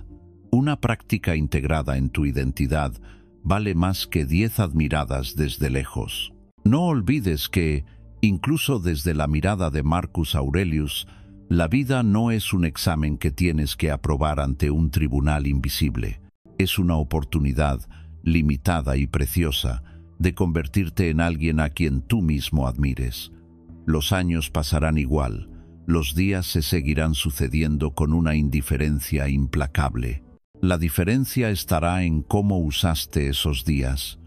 Una práctica integrada en tu identidad vale más que 10 admiradas desde lejos. No olvides que, incluso desde la mirada de Marcus Aurelius, la vida no es un examen que tienes que aprobar ante un tribunal invisible. Es una oportunidad, limitada y preciosa, de convertirte en alguien a quien tú mismo admires. Los años pasarán igual, los días se seguirán sucediendo con una indiferencia implacable. La diferencia estará en cómo usaste esos días.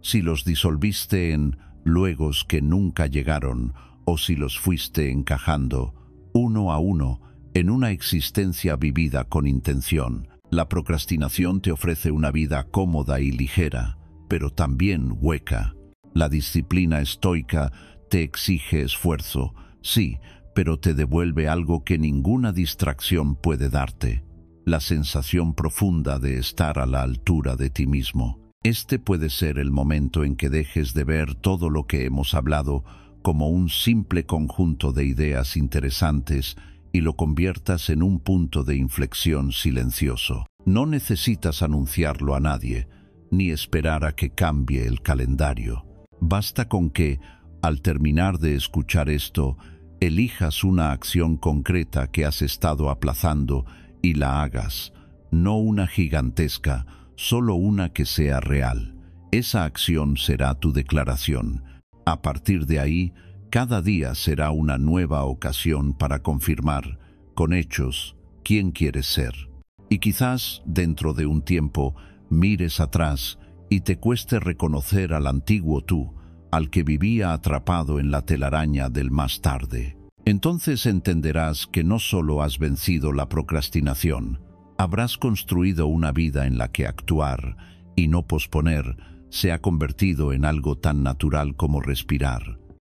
Si los disolviste en luegos que nunca llegaron o si los fuiste encajando, uno a uno, en una existencia vivida con intención. La procrastinación te ofrece una vida cómoda y ligera, pero también hueca. La disciplina estoica te exige esfuerzo, sí, pero te devuelve algo que ninguna distracción puede darte: la sensación profunda de estar a la altura de ti mismo. Este puede ser el momento en que dejes de ver todo lo que hemos hablado como un simple conjunto de ideas interesantes y lo conviertas en un punto de inflexión silencioso. No necesitas anunciarlo a nadie, ni esperar a que cambie el calendario. Basta con que, al terminar de escuchar esto, elijas una acción concreta que has estado aplazando y la hagas. No una gigantesca, solo una que sea real. Esa acción será tu declaración. A partir de ahí, cada día será una nueva ocasión para confirmar, con hechos, quién quieres ser. Y quizás, dentro de un tiempo, mires atrás y te cueste reconocer al antiguo tú, al que vivía atrapado en la telaraña del más tarde. Entonces entenderás que no solo has vencido la procrastinación, habrás construido una vida en la que actuar y no posponer se ha convertido en algo tan natural como respirar.